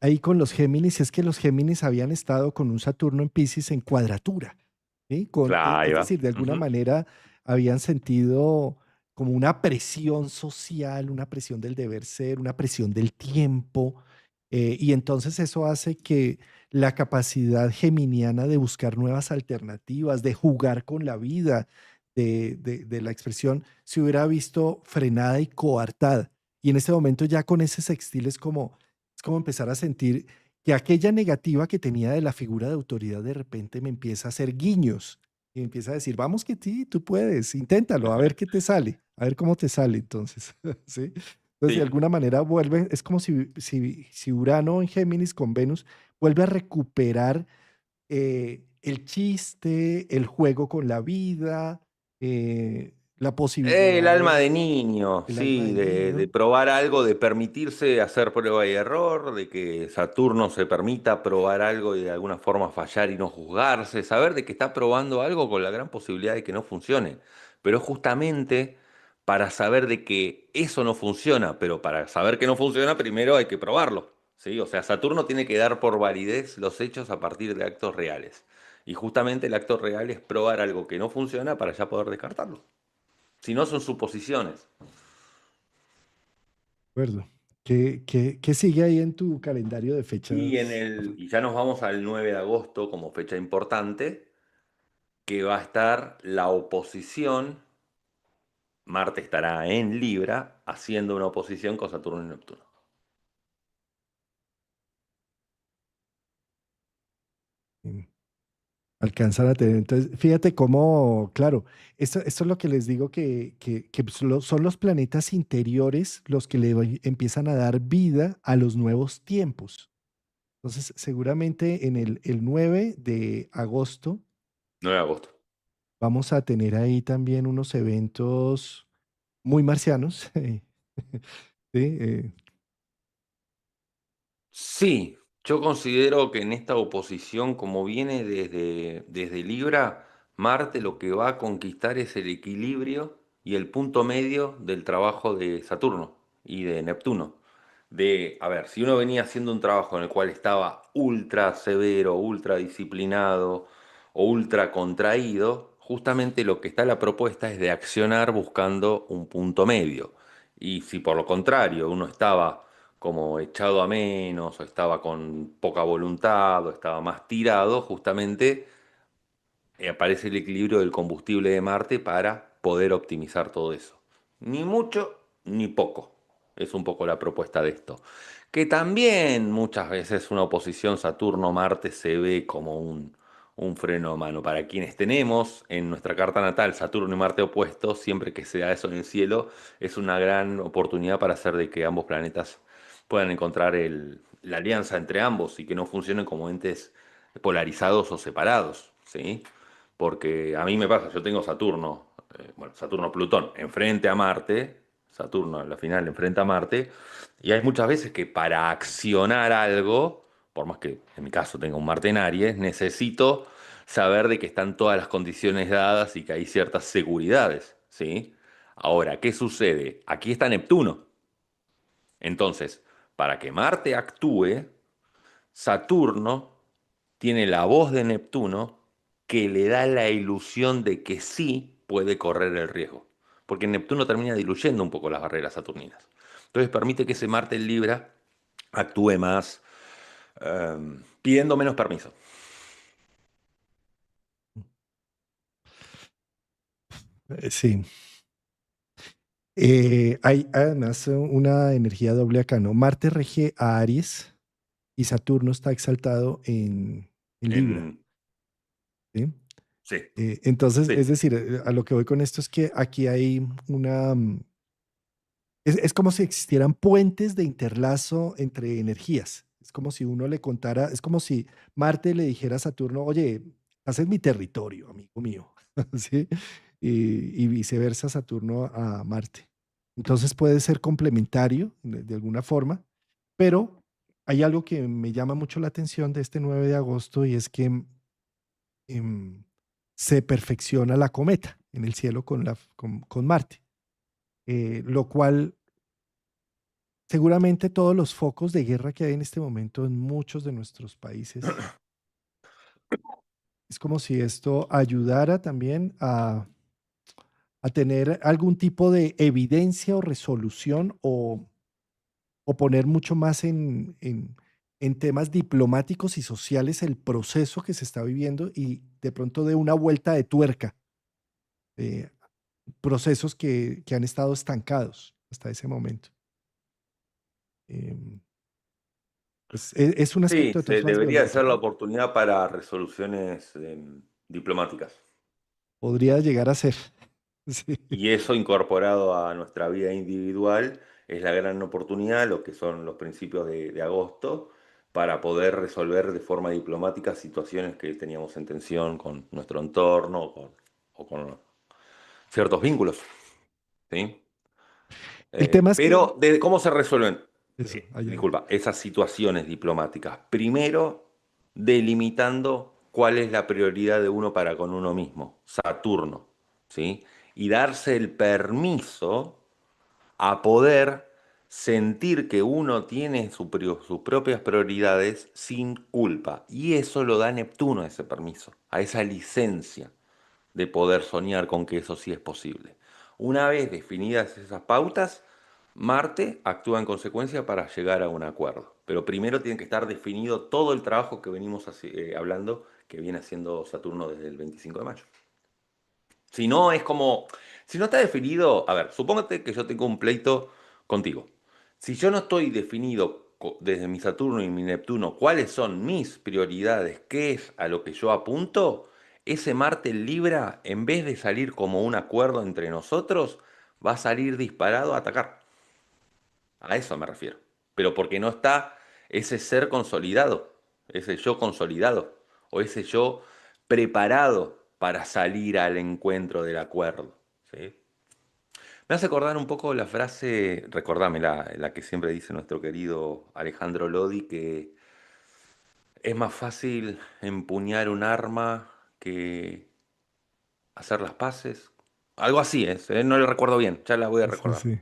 ahí con los Géminis, es que los Géminis habían estado con un Saturno en Piscis en cuadratura, ¿sí? Claro, ahí Es va. decir, de alguna Ujú. manera habían sentido como una presión social, una presión del deber ser, una presión del tiempo, y entonces eso hace que la capacidad geminiana de buscar nuevas alternativas, de jugar con la vida, de la expresión, se hubiera visto frenada y coartada. Y en este momento ya con ese sextil es como empezar a sentir que aquella negativa que tenía de la figura de autoridad de repente me empieza a hacer guiños y me empieza a decir, vamos que sí, tú puedes, inténtalo, a ver qué te sale, a ver cómo te sale entonces, ¿sí? Entonces, de Sí. alguna manera vuelve, es como si Urano en Géminis con Venus vuelve a recuperar el chiste, el juego con la vida, la El posibilidad alma de de niño, el alma sí, de de niño. probar algo, de permitirse hacer prueba y error, de que Saturno se permita probar algo y de alguna forma fallar y no juzgarse, saber de que está probando algo con la gran posibilidad de que no funcione. Pero justamente para saber de que eso no funciona, pero para saber que no funciona, primero hay que probarlo, ¿sí? O sea, Saturno tiene que dar por validez los hechos a partir de actos reales. Y justamente el acto real es probar algo que no funciona para ya poder descartarlo. Si no, son suposiciones. Acuerdo. ¿Qué sigue ahí en tu calendario de fechas, Rafa? Y ya nos vamos al 9 de agosto como fecha importante, que va a estar la oposición. Marte estará en Libra haciendo una oposición con Saturno y Neptuno. Mm, Alcanzar a tener. Entonces, fíjate cómo, claro, esto es lo que les digo que son los planetas interiores los que empiezan a dar vida a los nuevos tiempos. Entonces, seguramente en el 9 de agosto 9 de agosto. vamos a tener ahí también unos eventos muy marcianos. Sí, Sí, yo considero que en esta oposición, como viene desde Libra, Marte lo que va a conquistar es el equilibrio y el punto medio del trabajo de Saturno y de Neptuno. A ver, si uno venía haciendo un trabajo en el cual estaba ultra severo, ultra disciplinado o ultra contraído, justamente lo que está en la propuesta es de accionar buscando un punto medio. Y si por lo contrario uno estaba como echado a menos, o estaba con poca voluntad, o estaba más tirado, justamente aparece el equilibrio del combustible de Marte para poder optimizar todo eso. Ni mucho ni poco. Es un poco la propuesta de esto. Que también muchas veces una oposición Saturno-Marte se ve como un freno a mano. Para quienes tenemos en nuestra carta natal Saturno y Marte opuestos, siempre que se da eso en el cielo, es una gran oportunidad para hacer de que ambos planetas puedan encontrar la alianza entre ambos y que no funcionen como entes polarizados o separados, ¿sí? Porque a mí me pasa, yo tengo Saturno, bueno, Saturno-Plutón, enfrente a Marte, Saturno en la final enfrenta a Marte, y hay muchas veces que para accionar algo, por más que en mi caso tenga un Marte en Aries, necesito saber de que están todas las condiciones dadas y que hay ciertas seguridades, ¿sí? Ahora, ¿qué sucede? Aquí está Neptuno. Entonces, para que Marte actúe, Saturno tiene la voz de Neptuno que le da la ilusión de que sí puede correr el riesgo. Porque Neptuno termina diluyendo un poco las barreras saturninas. Entonces permite que ese Marte en Libra actúe más, pidiendo menos permiso. Sí. Hay además una energía doble acá, ¿no? Marte rige a Aries y Saturno está exaltado en Libra, En... ¿sí? Sí, Entonces, es sí. decir, a lo que voy con esto es que aquí hay es como si existieran puentes de interlazo entre energías. Es como si uno le contara, es como si Marte le dijera a Saturno, oye, estás en mi territorio, amigo mío, ¿sí? Y viceversa Saturno a Marte. Entonces puede ser complementario de alguna forma, pero hay algo que me llama mucho la atención de este 9 de agosto y es que em, se perfecciona la cometa en el cielo con Marte, lo cual seguramente todos los focos de guerra que hay en este momento en muchos de nuestros países, es como si esto ayudara también a tener algún tipo de evidencia o resolución o poner mucho más en temas diplomáticos y sociales el proceso que se está viviendo y de pronto de una vuelta de tuerca, eh, procesos que han estado estancados hasta ese momento. Em, pues es un Sí, aspecto de todas formas debería bonito, ser la ¿no? oportunidad para resoluciones diplomáticas. Podría llegar a ser. Sí. Y eso incorporado a nuestra vida individual es la gran oportunidad, lo que son los principios de agosto, para poder resolver de forma diplomática situaciones que teníamos en tensión con nuestro entorno o con ciertos vínculos, ¿sí? El tema es que Pero, ¿cómo se resuelven? eso, allá. Disculpa, esas situaciones diplomáticas. Primero, delimitando cuál es la prioridad de uno para con uno mismo, Saturno, ¿sí? Y darse el permiso a poder sentir que uno tiene sus propias prioridades sin culpa. Y eso lo da Neptuno, ese permiso, a esa licencia de poder soñar con que eso sí es posible. Una vez definidas esas pautas, Marte actúa en consecuencia para llegar a un acuerdo. Pero primero tiene que estar definido todo el trabajo que venimos hablando, que viene haciendo Saturno desde el 25 de mayo. Si no, es como, si no está definido, a ver, supóngate que yo tengo un pleito contigo. Si yo no estoy definido desde mi Saturno y mi Neptuno cuáles son mis prioridades, qué es a lo que yo apunto, ese Marte en Libra, en vez de salir como un acuerdo entre nosotros, va a salir disparado a atacar. A eso me refiero. Pero porque no está ese ser consolidado, ese yo consolidado, o ese yo preparado para salir al encuentro del acuerdo. ¿Sí? Me hace acordar un poco la frase, recordame, la que siempre dice nuestro querido Alejandro Lodi, que es más fácil empuñar un arma que hacer las paces. Algo así es, ¿eh? No lo recuerdo bien, ya la voy a Sí, recordar. sí,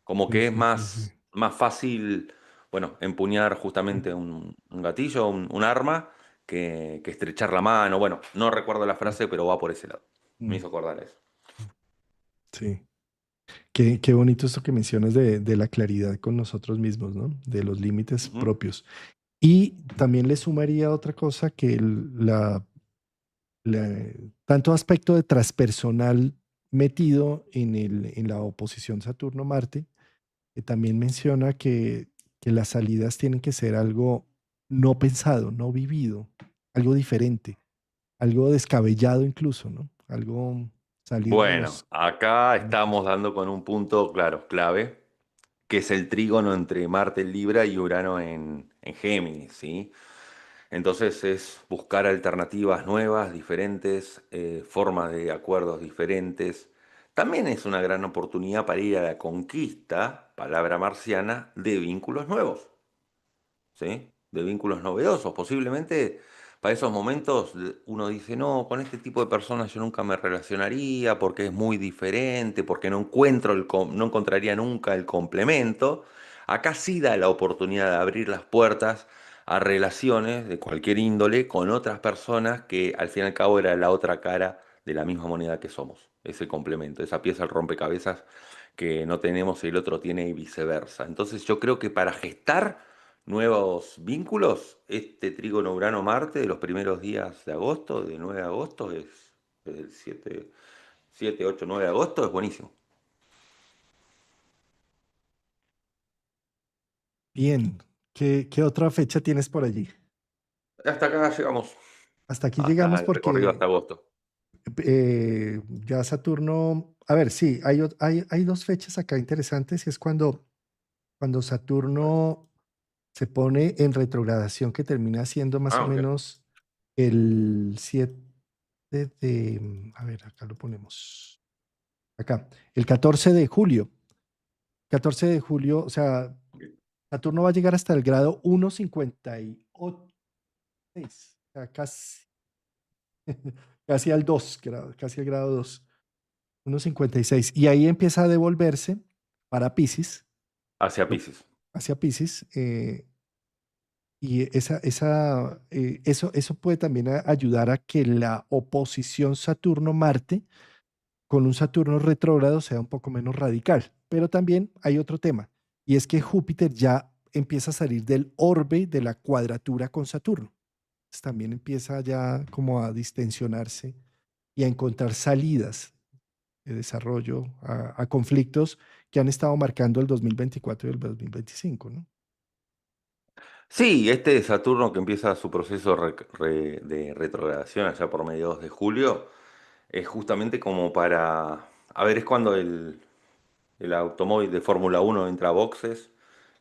Como sí, que es sí, sí, sí. más fácil, bueno, empuñar justamente un gatillo, un arma, que estrechar la mano. Bueno, no recuerdo la Mm, frase, pero va por ese lado. Me mm, hizo acordar eso. sí. Qué bonito esto que mencionas de la claridad con nosotros mismos, ¿no? De los límites Ujú. propios. Y también le sumaría otra cosa que tanto aspecto de transpersonal metido en la oposición Saturno-Marte, que también menciona que las salidas tienen que ser algo no pensado, no vivido, algo diferente, algo descabellado incluso, ¿no? Algo salir de Bueno, los acá estamos parámetros. dando con un punto, claro, clave, que es el trígono entre Marte en Libra y Urano en Géminis, ¿sí? Entonces es buscar alternativas nuevas, diferentes, formas de acuerdos diferentes. También es una gran oportunidad para ir a la conquista, palabra marciana, de vínculos nuevos. ¿Sí? De vínculos novedosos. Posiblemente para esos momentos uno dice, no, con este tipo de personas yo nunca me relacionaría porque es muy diferente, porque no encuentro no encontraría nunca el complemento. Acá sí da la oportunidad de abrir las puertas a relaciones de cualquier índole con otras personas que al fin y al cabo era la otra cara de la misma moneda que somos. Ese complemento, esa pieza del rompecabezas que no tenemos y el otro tiene y viceversa. Entonces yo creo que para gestar nuevos vínculos, este trígono Urano-Marte de los primeros días de agosto, de 9 de agosto, es el 7, 8, 9 de agosto, es buenísimo. Bien, ¿qué otra fecha tienes por allí? Hasta acá llegamos, Hasta aquí hasta llegamos el recorrido hasta porque agosto. ya Saturno, a ver, sí, hay dos fechas acá interesantes y es cuando Saturno se pone en retrogradación, que termina siendo más o Ah, ok. menos el 7 a ver, acá lo ponemos, acá, el 14 de julio. 14 de julio, o sea, Saturno va a llegar hasta el grado 1,58, o sea, casi al 2 casi al grado 2, 1,56. Y ahí empieza a devolverse para Pisces, Hacia Pisces. hacia Pisces, y eso puede también ayudar a que la oposición Saturno-Marte con un Saturno retrógrado sea un poco menos radical. Pero también hay otro tema, y es que Júpiter ya empieza a salir del orbe de la cuadratura con Saturno. Entonces, también empieza ya como a distensionarse y a encontrar salidas de desarrollo a conflictos que han estado marcando el 2024 y el 2025, ¿no? Sí, este Saturno que empieza su proceso de retrogradación allá por mediados de julio, es justamente como para, a ver, es cuando el automóvil de Fórmula 1 entra a boxes,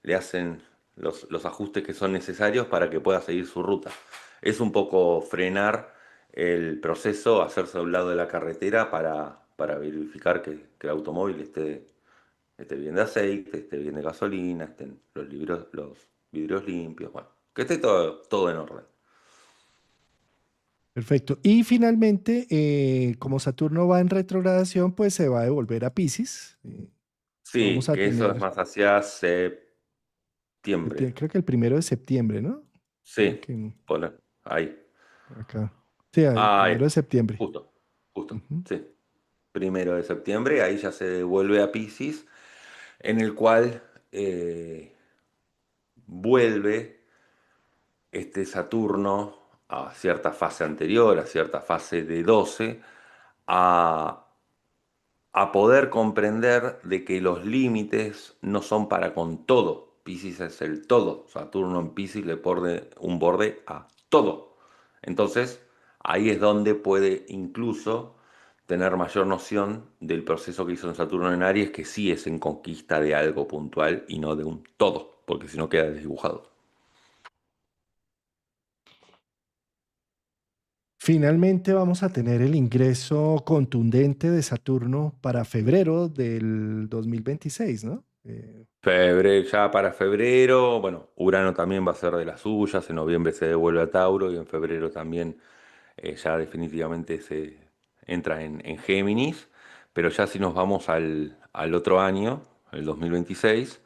le hacen los ajustes que son necesarios para que pueda seguir su ruta. Es un poco frenar el proceso, hacerse a un lado de la carretera para verificar que el automóvil esté bien de aceite, esté bien de gasolina, estén los vidrios limpios, bueno, que esté todo en orden. Perfecto. Y finalmente, como Saturno va en retrogradación, pues se va a devolver a Pisces. Vamos Sí, a que eso es tener, más hacia septiembre. creo que el 1 de septiembre, ¿no? Creo Sí, que ahí. acá. Sí, el Ahí 1 de septiembre. justo, justo, Ujú. sí. 1 de septiembre, ahí ya se devuelve a Piscis, en el cual vuelve este Saturno a cierta fase anterior, a cierta fase de 12, a, a poder comprender de que los límites no son para con todo. Piscis es el todo. Saturno en Piscis le pone un borde a todo. Entonces, ahí es donde puede incluso tener mayor noción del proceso que hizo en Saturno en Aries, que sí es en conquista de algo puntual y no de un todo, porque si no queda desdibujado. Finalmente vamos a tener el ingreso contundente de Saturno para febrero del 2026, ¿no? Febrero, ya para febrero, bueno, Urano también va a ser de las suyas, en noviembre se devuelve a Tauro y en febrero también ya definitivamente se entra en Géminis, pero ya si nos vamos al otro año, el 2026,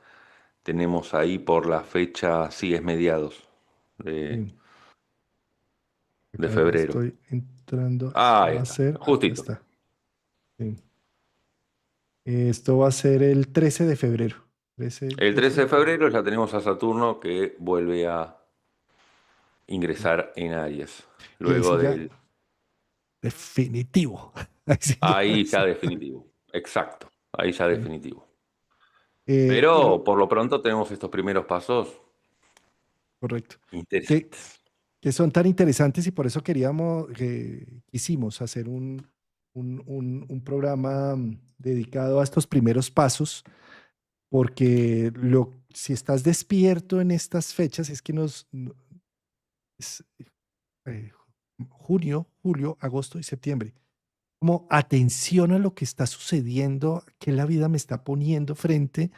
tenemos ahí por la fecha, sí, es mediados de, Sí, de acá ya febrero. estoy entrando. Ah, ahí está, Acá justito. está. Sí. Esto va a ser el 13 de febrero. 13, El 13 13 de de febrero. febrero ya tenemos a Saturno que vuelve a Sí. ingresar en Aries. Y ahí Luego sí ya, del... definitivo. Ahí sí ya, Ahí ya sí. definitivo. Exacto. Ahí ya Sí. definitivo. Pero por lo pronto tenemos estos primeros pasos Correcto. Que, interesantes. que son tan interesantes y por eso quisimos hacer un programa dedicado a estos primeros pasos, porque si estás despierto en estas fechas, es que es, eh, junio, julio, agosto y septiembre. Como atención a lo que está sucediendo, que la vida me está poniendo frente,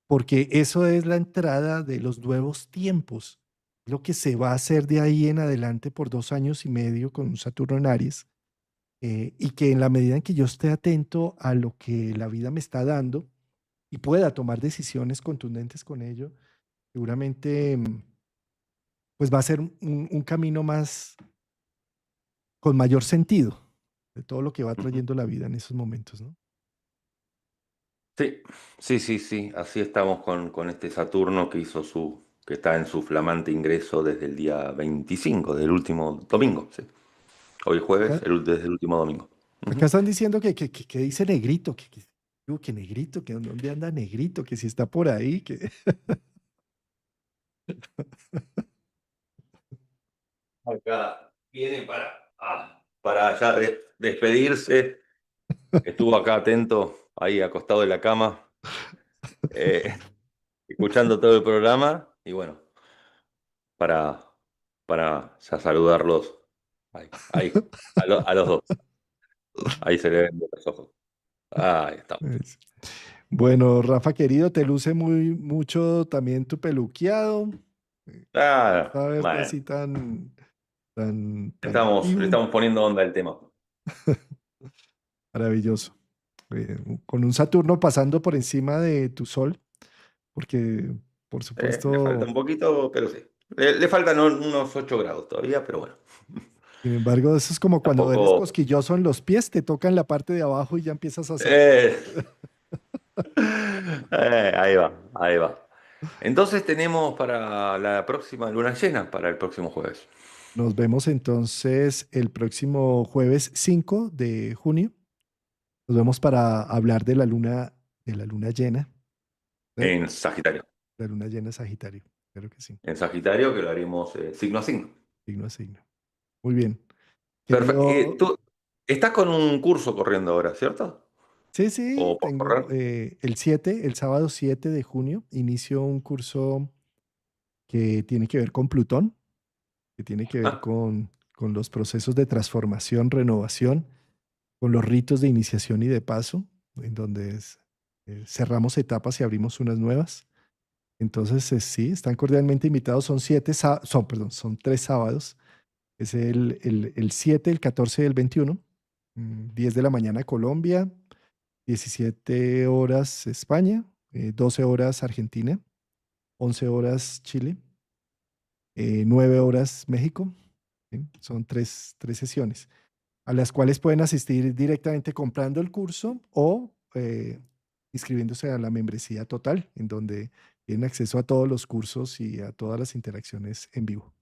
porque eso es la entrada de los nuevos tiempos, lo que se va a hacer de ahí en adelante por 2 años y medio con un Saturno en Aries, y que en la medida en que yo esté atento a lo que la vida me está dando y pueda tomar decisiones contundentes con ello, seguramente pues va a ser un camino más con mayor sentido de todo lo que va Ujú. trayendo la vida en esos momentos, ¿no? Sí, sí, sí, sí. Así estamos con este Saturno que está en su flamante ingreso desde el día 25, del último domingo. Sí. Hoy jueves, Acá, desde el último domingo. acá Ujú. están diciendo que dice negrito, que negrito, que dónde anda negrito, que si está por ahí, que Acá viene para ya despedirse. Estuvo acá atento, ahí acostado en la cama, eh, escuchando todo el programa. Y bueno, para, para ya saludarlos ahí, a los dos. Ahí se le ven los ojos. Ahí estamos. es- Bueno, Rafa querido, te luce mucho también tu peluqueado. Me Ah, gusta verte bueno, así tan le activo, estamos poniendo onda al tema. maravilloso. Con un Saturno pasando por encima de tu Sol, porque por Le falta supuesto, un poquito, pero sí. Le faltan unos 8 grados todavía, pero bueno. sin embargo, eso es como cuando eres Tampoco. cosquilloso en los pies, te tocan la parte de abajo y ya empiezas a sentir. eh, ahí va, ahí va. Entonces tenemos para la próxima luna llena, para el próximo jueves. Nos vemos entonces el próximo jueves 5 de junio. Nos vemos para hablar de la luna llena, ¿eh? En Sagitario. La luna llena Sagitario. Claro que sí, En Sagitario, que lo haremos signo a signo. signo a signo. Muy bien. Perfecto. Querido, Tú estás con un curso corriendo ahora, ¿cierto? sí, sí, ¿O por tengo correr? el sábado 7 de junio, inicio un curso que tiene que ver con Plutón, que tiene que ver Ah, con los procesos de transformación, renovación, con los ritos de iniciación y de paso, en donde cerramos etapas y abrimos unas nuevas. Entonces, sí, están cordialmente invitados. Son 3 sábados. Es el 7, el 14 y el 21. 10 de la mañana Colombia, 17 horas España, 12 horas Argentina, 11 horas Chile, 9 horas México. ¿Sí? Son tres sesiones a las cuales pueden asistir directamente comprando el curso o inscribiéndose a la membresía total, en donde tienen acceso a todos los cursos y a todas las interacciones en vivo.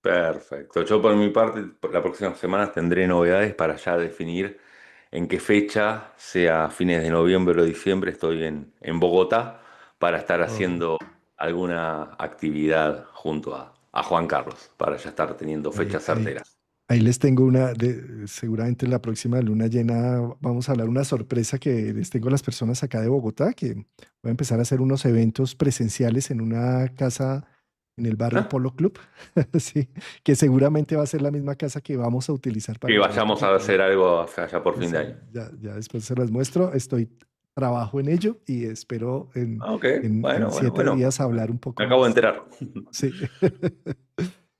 perfecto. Yo por mi parte, por la próxima semana tendré novedades para ya definir en qué fecha, sea fines de noviembre o diciembre, estoy en Bogotá para estar Oh, haciendo alguna actividad junto a Juan Carlos, para ya estar teniendo ahí, fechas ahí, certeras. ahí les tengo seguramente en la próxima luna llena vamos a hablar una sorpresa que les tengo a las personas acá de Bogotá, que voy a empezar a hacer unos eventos presenciales en una casa en el barrio Ah, Polo Club, sí, que seguramente va a ser la misma casa que vamos a utilizar para que el evento vayamos que a tengo. hacer algo allá por Sí, fin de sí, año. ya después se las muestro. Trabajo en ello y espero Ah, ok, en bueno, bueno, 7 días bueno. hablar un Me poco acabo de más. enterar. Sí.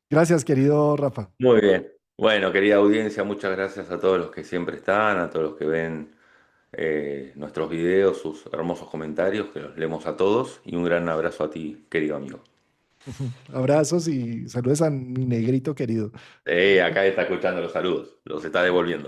Gracias, querido Rafa. Muy bien. Bueno, querida audiencia, muchas gracias a todos los que siempre están, a todos los que ven nuestros videos, sus hermosos comentarios, que los leemos a todos, y un gran abrazo a ti, querido amigo. Abrazos y saludos a mi negrito querido. Acá está escuchando los saludos, los está devolviendo.